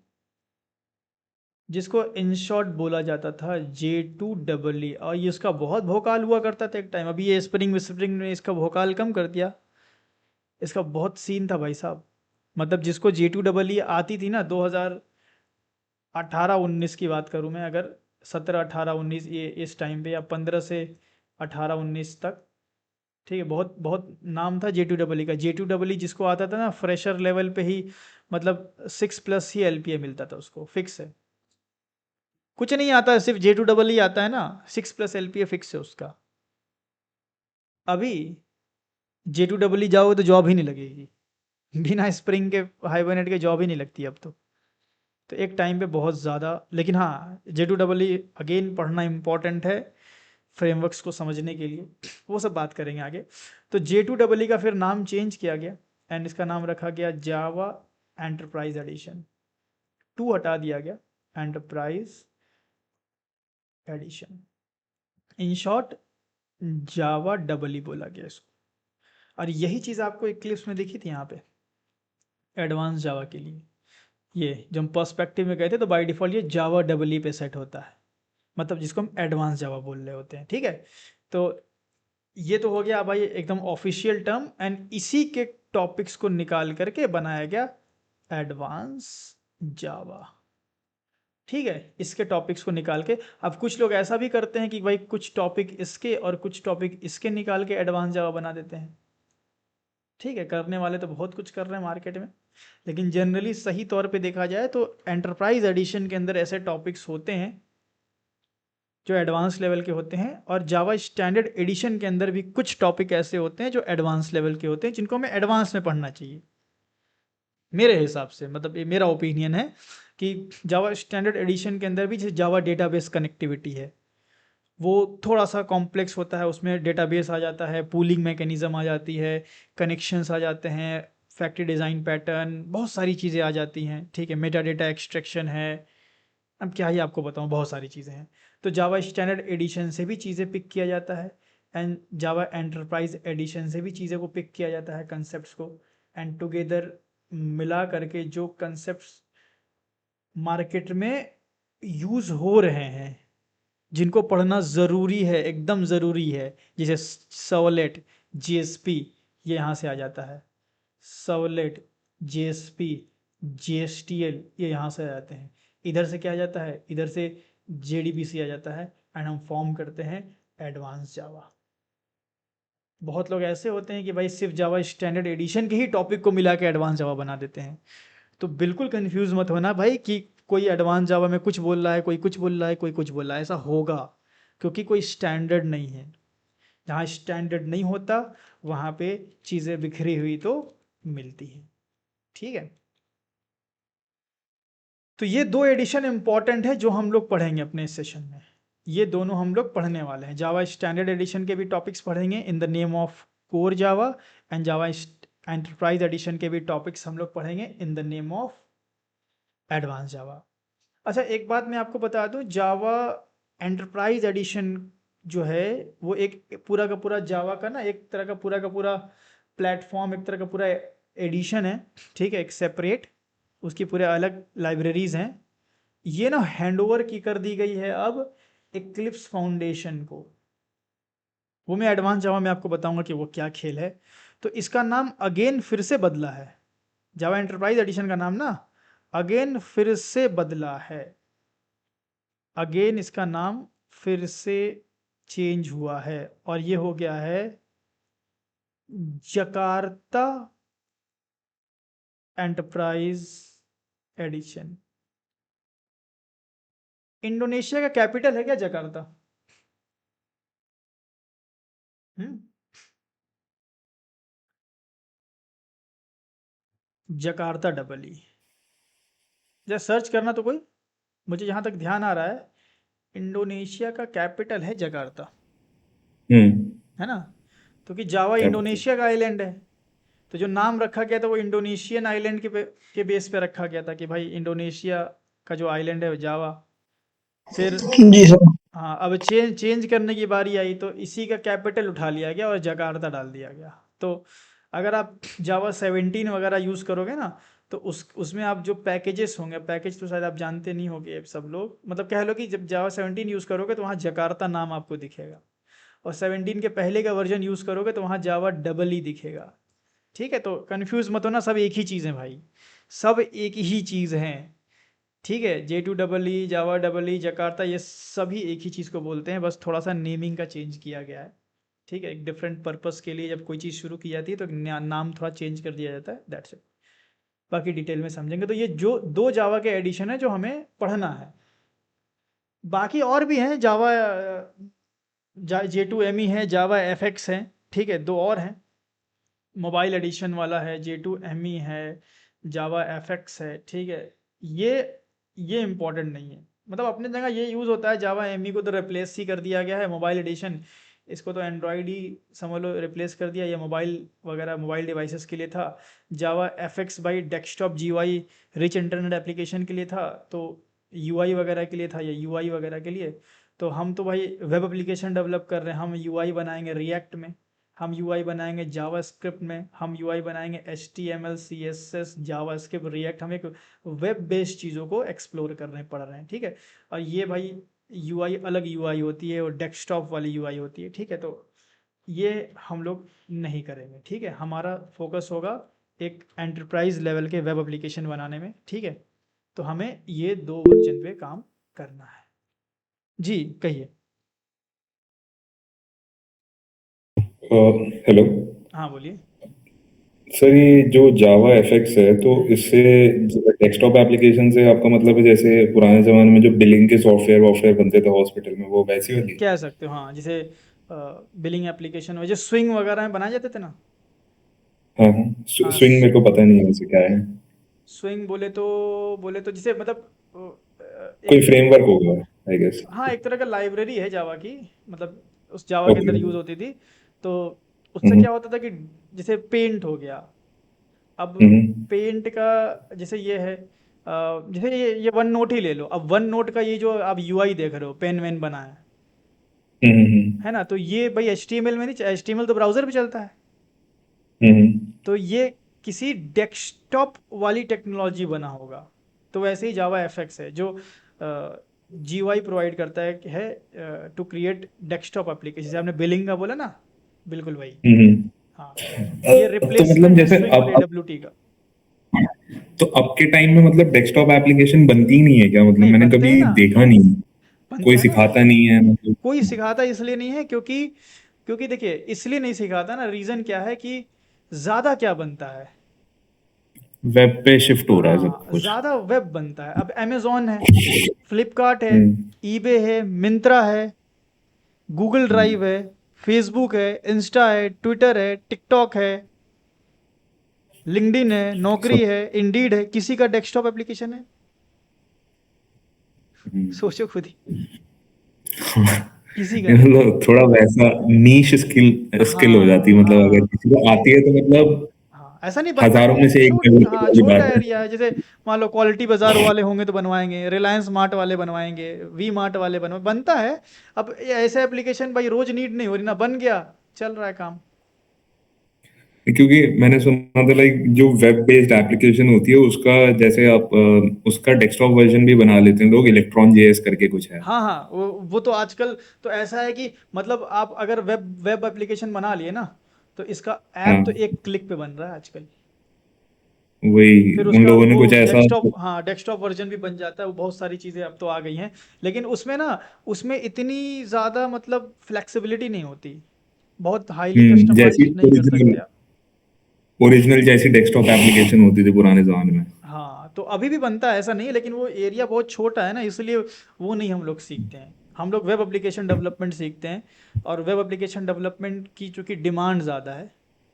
जिसको इन शॉर्ट बोला जाता था J2EE, और ये इसका बहुत भोकाल हुआ करता था एक टाइम। अभी ये स्प्रिंग ने इसका भोकाल कम कर दिया, इसका बहुत सीन था भाई साहब। मतलब जिसको J2EE आती थी ना, 2018-19 की बात करूँ मैं, अगर 17-18-19 ये इस टाइम पे, या 15 से 18-19 तक, ठीक है, बहुत बहुत नाम था J2EE का। J2EE जिसको आता था ना फ्रेशर लेवल पे ही, मतलब 6+ ही LPA मिलता था उसको, फिक्स है, कुछ नहीं आता है, सिर्फ J2EE आता है ना, 6+ LPA फिक्स है उसका। अभी J2EE जाओगे तो जॉब ही नहीं लगेगी, बिना स्प्रिंग के हाइबरनेट के जॉब ही नहीं लगती अब तो एक टाइम पे बहुत ज़्यादा। लेकिन हाँ, J2EE अगेन पढ़ना इम्पॉर्टेंट है फ्रेमवर्क्स को समझने के लिए, वो सब बात करेंगे आगे। तो J2EE का फिर नाम चेंज किया गया एंड इसका नाम रखा गया जावा एंटरप्राइज एडिशन, 2 हटा दिया गया, enterprise edition, in short Java EE बोला गया इसको। और यही चीज़ आपको इक्लिप्स में दिखी थी यहाँ पे एडवांस जावा के लिए, ये जब हम पर्सपेक्टिव में गए थे तो बाय डिफ़ॉल्ट ये जावा EE पे सेट होता है, मतलब जिसको हम एडवांस जावा बोल रहे होते हैं, ठीक है। तो ये तो हो गया भाई एकदम ऑफिशियल टर्म, एंड इसी के टॉपिक्स को निकाल करके बनाया गया एडवांस जावा, ठीक है, इसके टॉपिक्स को निकाल के। अब कुछ लोग ऐसा भी करते हैं कि भाई कुछ टॉपिक इसके और कुछ टॉपिक इसके निकाल के एडवांस जावा बना देते हैं, ठीक है, करने वाले तो बहुत कुछ कर रहे हैं मार्केट में, लेकिन जनरली सही तौर पे देखा जाए तो एंटरप्राइज एडिशन के अंदर ऐसे टॉपिक्स होते हैं जो एडवांस लेवल के होते हैं, और जावा स्टैंडर्ड एडिशन के अंदर भी कुछ टॉपिक ऐसे होते हैं जो एडवांस लेवल के होते हैं, जिनको हमें एडवांस में पढ़ना चाहिए मेरे हिसाब से। मतलब ये मेरा ओपिनियन है कि जावा स्टैंडर्ड एडिशन के अंदर भी जैसे जावा डेटाबेस कनेक्टिविटी है, वो थोड़ा सा कॉम्प्लेक्स होता है, उसमें डेटाबेस आ जाता है, पूलिंग मैकेनिज्म आ जाती है, कनेक्शंस आ जाते हैं, फैक्ट्री डिज़ाइन पैटर्न, बहुत सारी चीज़ें आ जाती हैं, ठीक है, मेटा डेटा एक्सट्रैक्शन है, अब क्या ही आपको बताऊँ, बहुत सारी चीज़ें हैं। तो जावा स्टैंडर्ड एडिशन से भी चीज़ें पिक किया जाता है, एंड जावा एंटरप्राइज एडिशन से भी चीज़ें को पिक किया जाता है, कंसेप्ट्स को, एंड टुगेदर मिला करके जो कंसेप्ट्स मार्केट में यूज़ हो रहे हैं, जिनको पढ़ना ज़रूरी है, एकदम ज़रूरी है, जैसे सर्वलेट, JSP, ये यहाँ से आ जाता है, सर्वलेट, JSP, JSTL, ये यहाँ से आ जाते हैं। इधर से क्या आ जाता है, इधर से JDBC आ जाता है, एंड हम फॉर्म करते हैं एडवांस जावा। बहुत लोग ऐसे होते हैं कि भाई सिर्फ जावा स्टैंडर्ड एडिशन के ही टॉपिक को मिला के एडवांस जावा बना देते हैं। तो बिल्कुल कंफ्यूज मत होना भाई कि कोई एडवांस जावा में कुछ बोल रहा है, कोई कुछ बोल रहा है, कोई कुछ बोल रहा है, ऐसा होगा क्योंकि कोई स्टैंडर्ड नहीं है। जहाँ स्टैंडर्ड नहीं होता वहाँ पे चीज़ें बिखरी हुई तो मिलती हैं, ठीक है। तो ये 2 एडिशन इंपॉर्टेंट है जो हम लोग पढ़ेंगे अपने इस सेशन में, ये दोनों हम लोग पढ़ने वाले हैं। जावा स्टैंडर्ड एडिशन के भी टॉपिक्स पढ़ेंगे in the name of core Java and Java enterprise edition के भी टॉपिक्स हम लोग पढ़ेंगे in the name of advance जावा। अच्छा, एक बात मैं आपको बता दूं, जावा एंटरप्राइज एडिशन जो है वो एक पूरा का पूरा जावा का ना एक तरह का पूरा प्लेटफॉर्म, एक तरह का पूरा एडिशन है, ठीक है, एक सेपरेट, उसकी पूरे अलग लाइब्रेरीज हैं। ये ना हैंडओवर की कर दी गई है अब एक्लिप्स फाउंडेशन को। वो मैं एडवांस जावा में आपको बताऊंगा कि वो क्या खेल है। तो इसका नाम अगेन फिर से बदला है, जावा एंटरप्राइज एडिशन का नाम ना अगेन फिर से बदला है, अगेन इसका नाम फिर से चेंज हुआ है और ये हो गया है जकार्ता एंटरप्राइज एडिशन। इंडोनेशिया का कैपिटल है क्या जकार्ता? जकार्ता डबल ई, जरा सर्च करना तो कोई, मुझे जहाँ तक ध्यान आ रहा है इंडोनेशिया का कैपिटल है जकार्ता, है ना? तो कि जावा इंडोनेशिया का आइलैंड है, तो जो नाम रखा गया था वो इंडोनेशियन आइलैंड के बेस पे रखा गया था कि भाई इंडोनेशिया का जो आइलैंड है वो जावा। फिर जी सर। हाँ, अब चेंज करने की बारी आई तो इसी का कैपिटल उठा लिया गया और जकार्ता डाल दिया गया। तो अगर आप जावा 17 वगैरह यूज़ करोगे ना तो उसमें आप जो पैकेजेस होंगे, पैकेज तो शायद आप जानते नहीं होंगे सब लोग, मतलब कह लो कि जब जावा 17 यूज़ करोगे तो वहाँ जकार्ता नाम आपको दिखेगा, और 17 के पहले का वर्जन यूज़ करोगे तो वहाँ जावा डबल ई दिखेगा, ठीक है? तो कंफ्यूज मत होना, सब एक ही चीज़ है भाई, सब एक ही चीज़ हैं, ठीक है? J2 डबल ई, जावा डबल ई, जकार्ता, ये सभी एक ही चीज़ को बोलते हैं, बस थोड़ा सा नेमिंग का चेंज किया गया है, ठीक है? एक डिफरेंट पर्पस के लिए जब कोई चीज़ शुरू की जाती है तो नाम थोड़ा चेंज कर दिया जाता है, दैट्स इट। बाकी डिटेल में समझेंगे। तो ये जो 2 जावा के एडिशन है जो हमें पढ़ना है, बाकी और भी हैं, जावा J2ME है, जावा FX है, ठीक है? 2 और हैं, मोबाइल एडिशन वाला है, J2ME है, जावा FX है, ठीक है? ये इम्पोर्टेंट नहीं है, मतलब अपने जगह ये यूज़ होता है। जावा ME को तो रिप्लेस ही कर दिया गया है, मोबाइल एडिशन इसको तो एंड्रॉयड ही समझ लो रिप्लेस कर दिया, ये मोबाइल वगैरह मोबाइल डिवाइसेस के लिए था। जावा FX भाई desktop GUI rich internet application के लिए था, तो UI वगैरह के लिए था, या UI वगैरह के लिए। तो हम तो भाई वेब एप्लीकेशन डेवलप कर रहे हैं, हम UI बनाएंगे रिएक्ट में, हम UI बनाएंगे जावास्क्रिप्ट में, हम UI बनाएंगे HTML CSS जावास्क्रिप्ट रिएक्ट, हम एक वेब बेस्ड चीज़ों को एक्सप्लोर कर रहे हैं, पढ़ रहे हैं, ठीक है? और ये भाई UI अलग UI होती है और डेस्कटॉप वाली UI होती है, ठीक है? तो ये हम लोग नहीं करेंगे, ठीक है? हमारा फोकस होगा एक एंटरप्राइज लेवल के वेब एप्लीकेशन बनाने में, ठीक है? तो हमें ये 2 वर्जन पे काम करना है। जी कहिए। हेलो हाँ बोलिए। सर, ये जो जावा FX है तो इससे डेस्कटॉप एप्लीकेशन से आपका मतलब है जैसे पुराने जमाने में जो बिलिंग के सॉफ्टवेयर बनते थे हॉस्पिटल में, वो वैसी वाली? कह सकते हो हाँ, जैसे बिलिंग एप्लीकेशन जो स्विंग वगैरह में बनाए जाते थे ना। हाँ हाँ, हाँ, स्विंग मेरे को पता नहीं है वैसे क्या है। स्विंग बोले तो जैसे मतलब कोई एक, फ्रेमवर्क होगा आई गेस। हाँ एक तरह का लाइब्रेरी है जावा की, मतलब उस जावा के ओके। अंदर यूज़ होती थी। तो उससे हम्म क्या होता था कि जैसे पेंट हो गया, अब हम्म पेंट का जैसे ये है, जैसे ये वन नोट ही ले लो, अब वन नोट का ये जो आप UI देख रहे हो, पेन वेन बना है ना? तो ये भाई HTML में नहीं, HTML तो ब्राउज़र पे चलता है, हम्म तो ये किसी डेस्कटॉप वाली टेक्नोलॉजी बना होगा। तो वैसे ही जावा FX है जो GUI प्रोवाइड करता है टू क्रिएट डेस्कटॉप एप्लीकेशन, जैसे आपने बिलिंग का बोला ना, बिल्कुल वही। हम्म। हाँ, ये तो मतलब रिप्लेसमेंट है जैसे स्विंग और अब AWT का। तो अब के टाइम में मतलब डेस्कटॉप एप्लीकेशन बनती ही नहीं है क्या? मतलब नहीं मैंने बनते कभी हैं ना, देखा नहीं, बनते कोई हैं ना। सिखाता नहीं है मतलब। कोई सिखाता इसलिए नहीं है क्योंकि देखिए इसलिए नहीं सिखाता ना, रीज़न क्या है कि ज़्यादा क्या बनता है, वेब पे शिफ्ट हो रहा है सब हाँ कुछ। ज़्यादा वेब बनता है। अब अमेज़ॉन है, फ्लिपकार्ट है, हम्म ईबे है, मिंत्रा है, गूगल हम्म। ड्राइव है, फेसबुक है, इंस्टा है, ट्विटर है, टिकटॉक है, लिंक्डइन है, नौकरी सब। है, इंडीड है, किसी का डेस्कटॉप एप्लीकेशन है? हम्म। सोचो खुद ही। किसी का नहीं। मतलब थोड़ा वैसा नीश स्किल हो जाती है, मतलब अगर हाँ किसी को आती है तो मतलब हाँ, ऐसा नहीं बनता हजारों में से एक छोट डेवलपर हाँ वाली छोटा बात है। एरिया है, जैसे मान लो क्वालिटी बाजार वाले होंगे तो बनवाएंगे, रिलायंस मार्ट वाले बनवाएंगे, वी मार्ट वाले बनता है। अब ये ऐसे एप्लीकेशन भाई रोज नीड नहीं हो रही ना, बन गया चल रहा है काम। क्योंकि मैंने सुना था लाइक जो वेब बेस्ड एप्लीकेशन होती है उसका, जैसे आप उसका डेस्कटॉप वर्जन भी बना लेते हैं लोग, इलेक्ट्रॉन जेएस करके कुछ है। हाँ हाँ, वो तो आजकल तो ऐसा है कि मतलब आप अगर वेब वेब एप्लीकेशन बना लिए ना, तो इसका ऐप तो हाँ, एक क्लिक पे बन रहा है आजकल। वही फिर उन उसका लोगों ने वो कुछ ऐसा। डेस्कटॉप, हाँ डेस्कटॉप वर्जन भी बन जाता है, वो बहुत सारी चीज़ें अब तो आ गई हैं। लेकिन उसमें ना, उसमें इतनी ज़्यादा मतलब फ्लेक्सिबिलिटी नहीं होती, बहुत हाईली जैसी कस्टमाइज्ड नहीं कर ओरिजिनल सकते आप। ओरिजिनल जैसी डेस्कटॉप एप्लीकेशन होती थी पुराने जमाने में। हाँ तो अभी भी बनता है, ऐसा नहीं है, लेकिन वो एरिया बहुत छोटा है ना, इसलिए वो नहीं हम लोग सीखते हैं। हम लोग वेब एप्लीकेशन डेवलपमेंट सीखते हैं, और वेब एप्लीकेशन डेवलपमेंट की चूंकि डिमांड ज़्यादा है,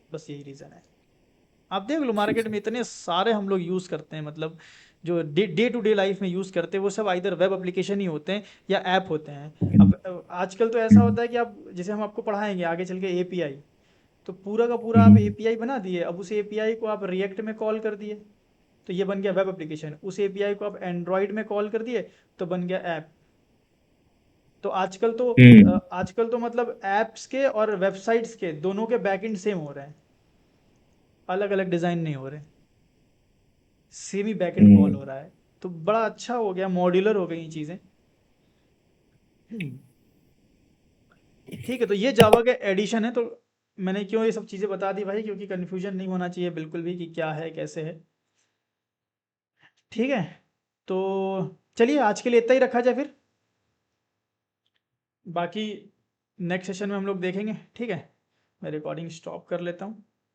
बस यही रीज़न है। आप देख लो मार्केट में इतने सारे हम लोग यूज़ करते हैं, मतलब जो डे टू डे लाइफ में यूज़ करते हैं वो सब आइदर वेब एप्लीकेशन ही होते हैं या ऐप होते हैं। अब आजकल तो ऐसा होता है कि आप जैसे हम आपको पढ़ाएंगे आगे चल के एपीआई, तो पूरा का पूरा आप हम्म, एपीआई बना दिए, अब उस एपीआई को आप रिएक्ट में कॉल कर दिए तो ये बन गया वेब एप्लीकेशन, उस एपीआई को आप एंड्रॉयड में कॉल कर दिए तो बन गया ऐप। तो हम्म, आजकल तो मतलब ऐप्स के और वेबसाइट्स के दोनों के बैकएंड सेम हो रहे हैं, अलग अलग डिज़ाइन नहीं हो रहे, सेम ही बैकएंड कॉल हम्म। हो रहा है। तो बड़ा अच्छा हो गया, मॉड्यूलर हो गई ये चीज़ें। ठीक है, तो ये जावा के एडिशन है। तो मैंने क्यों ये सब चीज़ें बता दी भाई, क्योंकि कन्फ्यूजन नहीं होना चाहिए बिल्कुल भी कि क्या है कैसे है। ठीक है, तो चलिए आज के लिए इतना ही रखा जाए फिर, बाकी नेक्स्ट सेशन में हम लोग देखेंगे। ठीक है, मैं रिकॉर्डिंग स्टॉप कर लेता हूँ।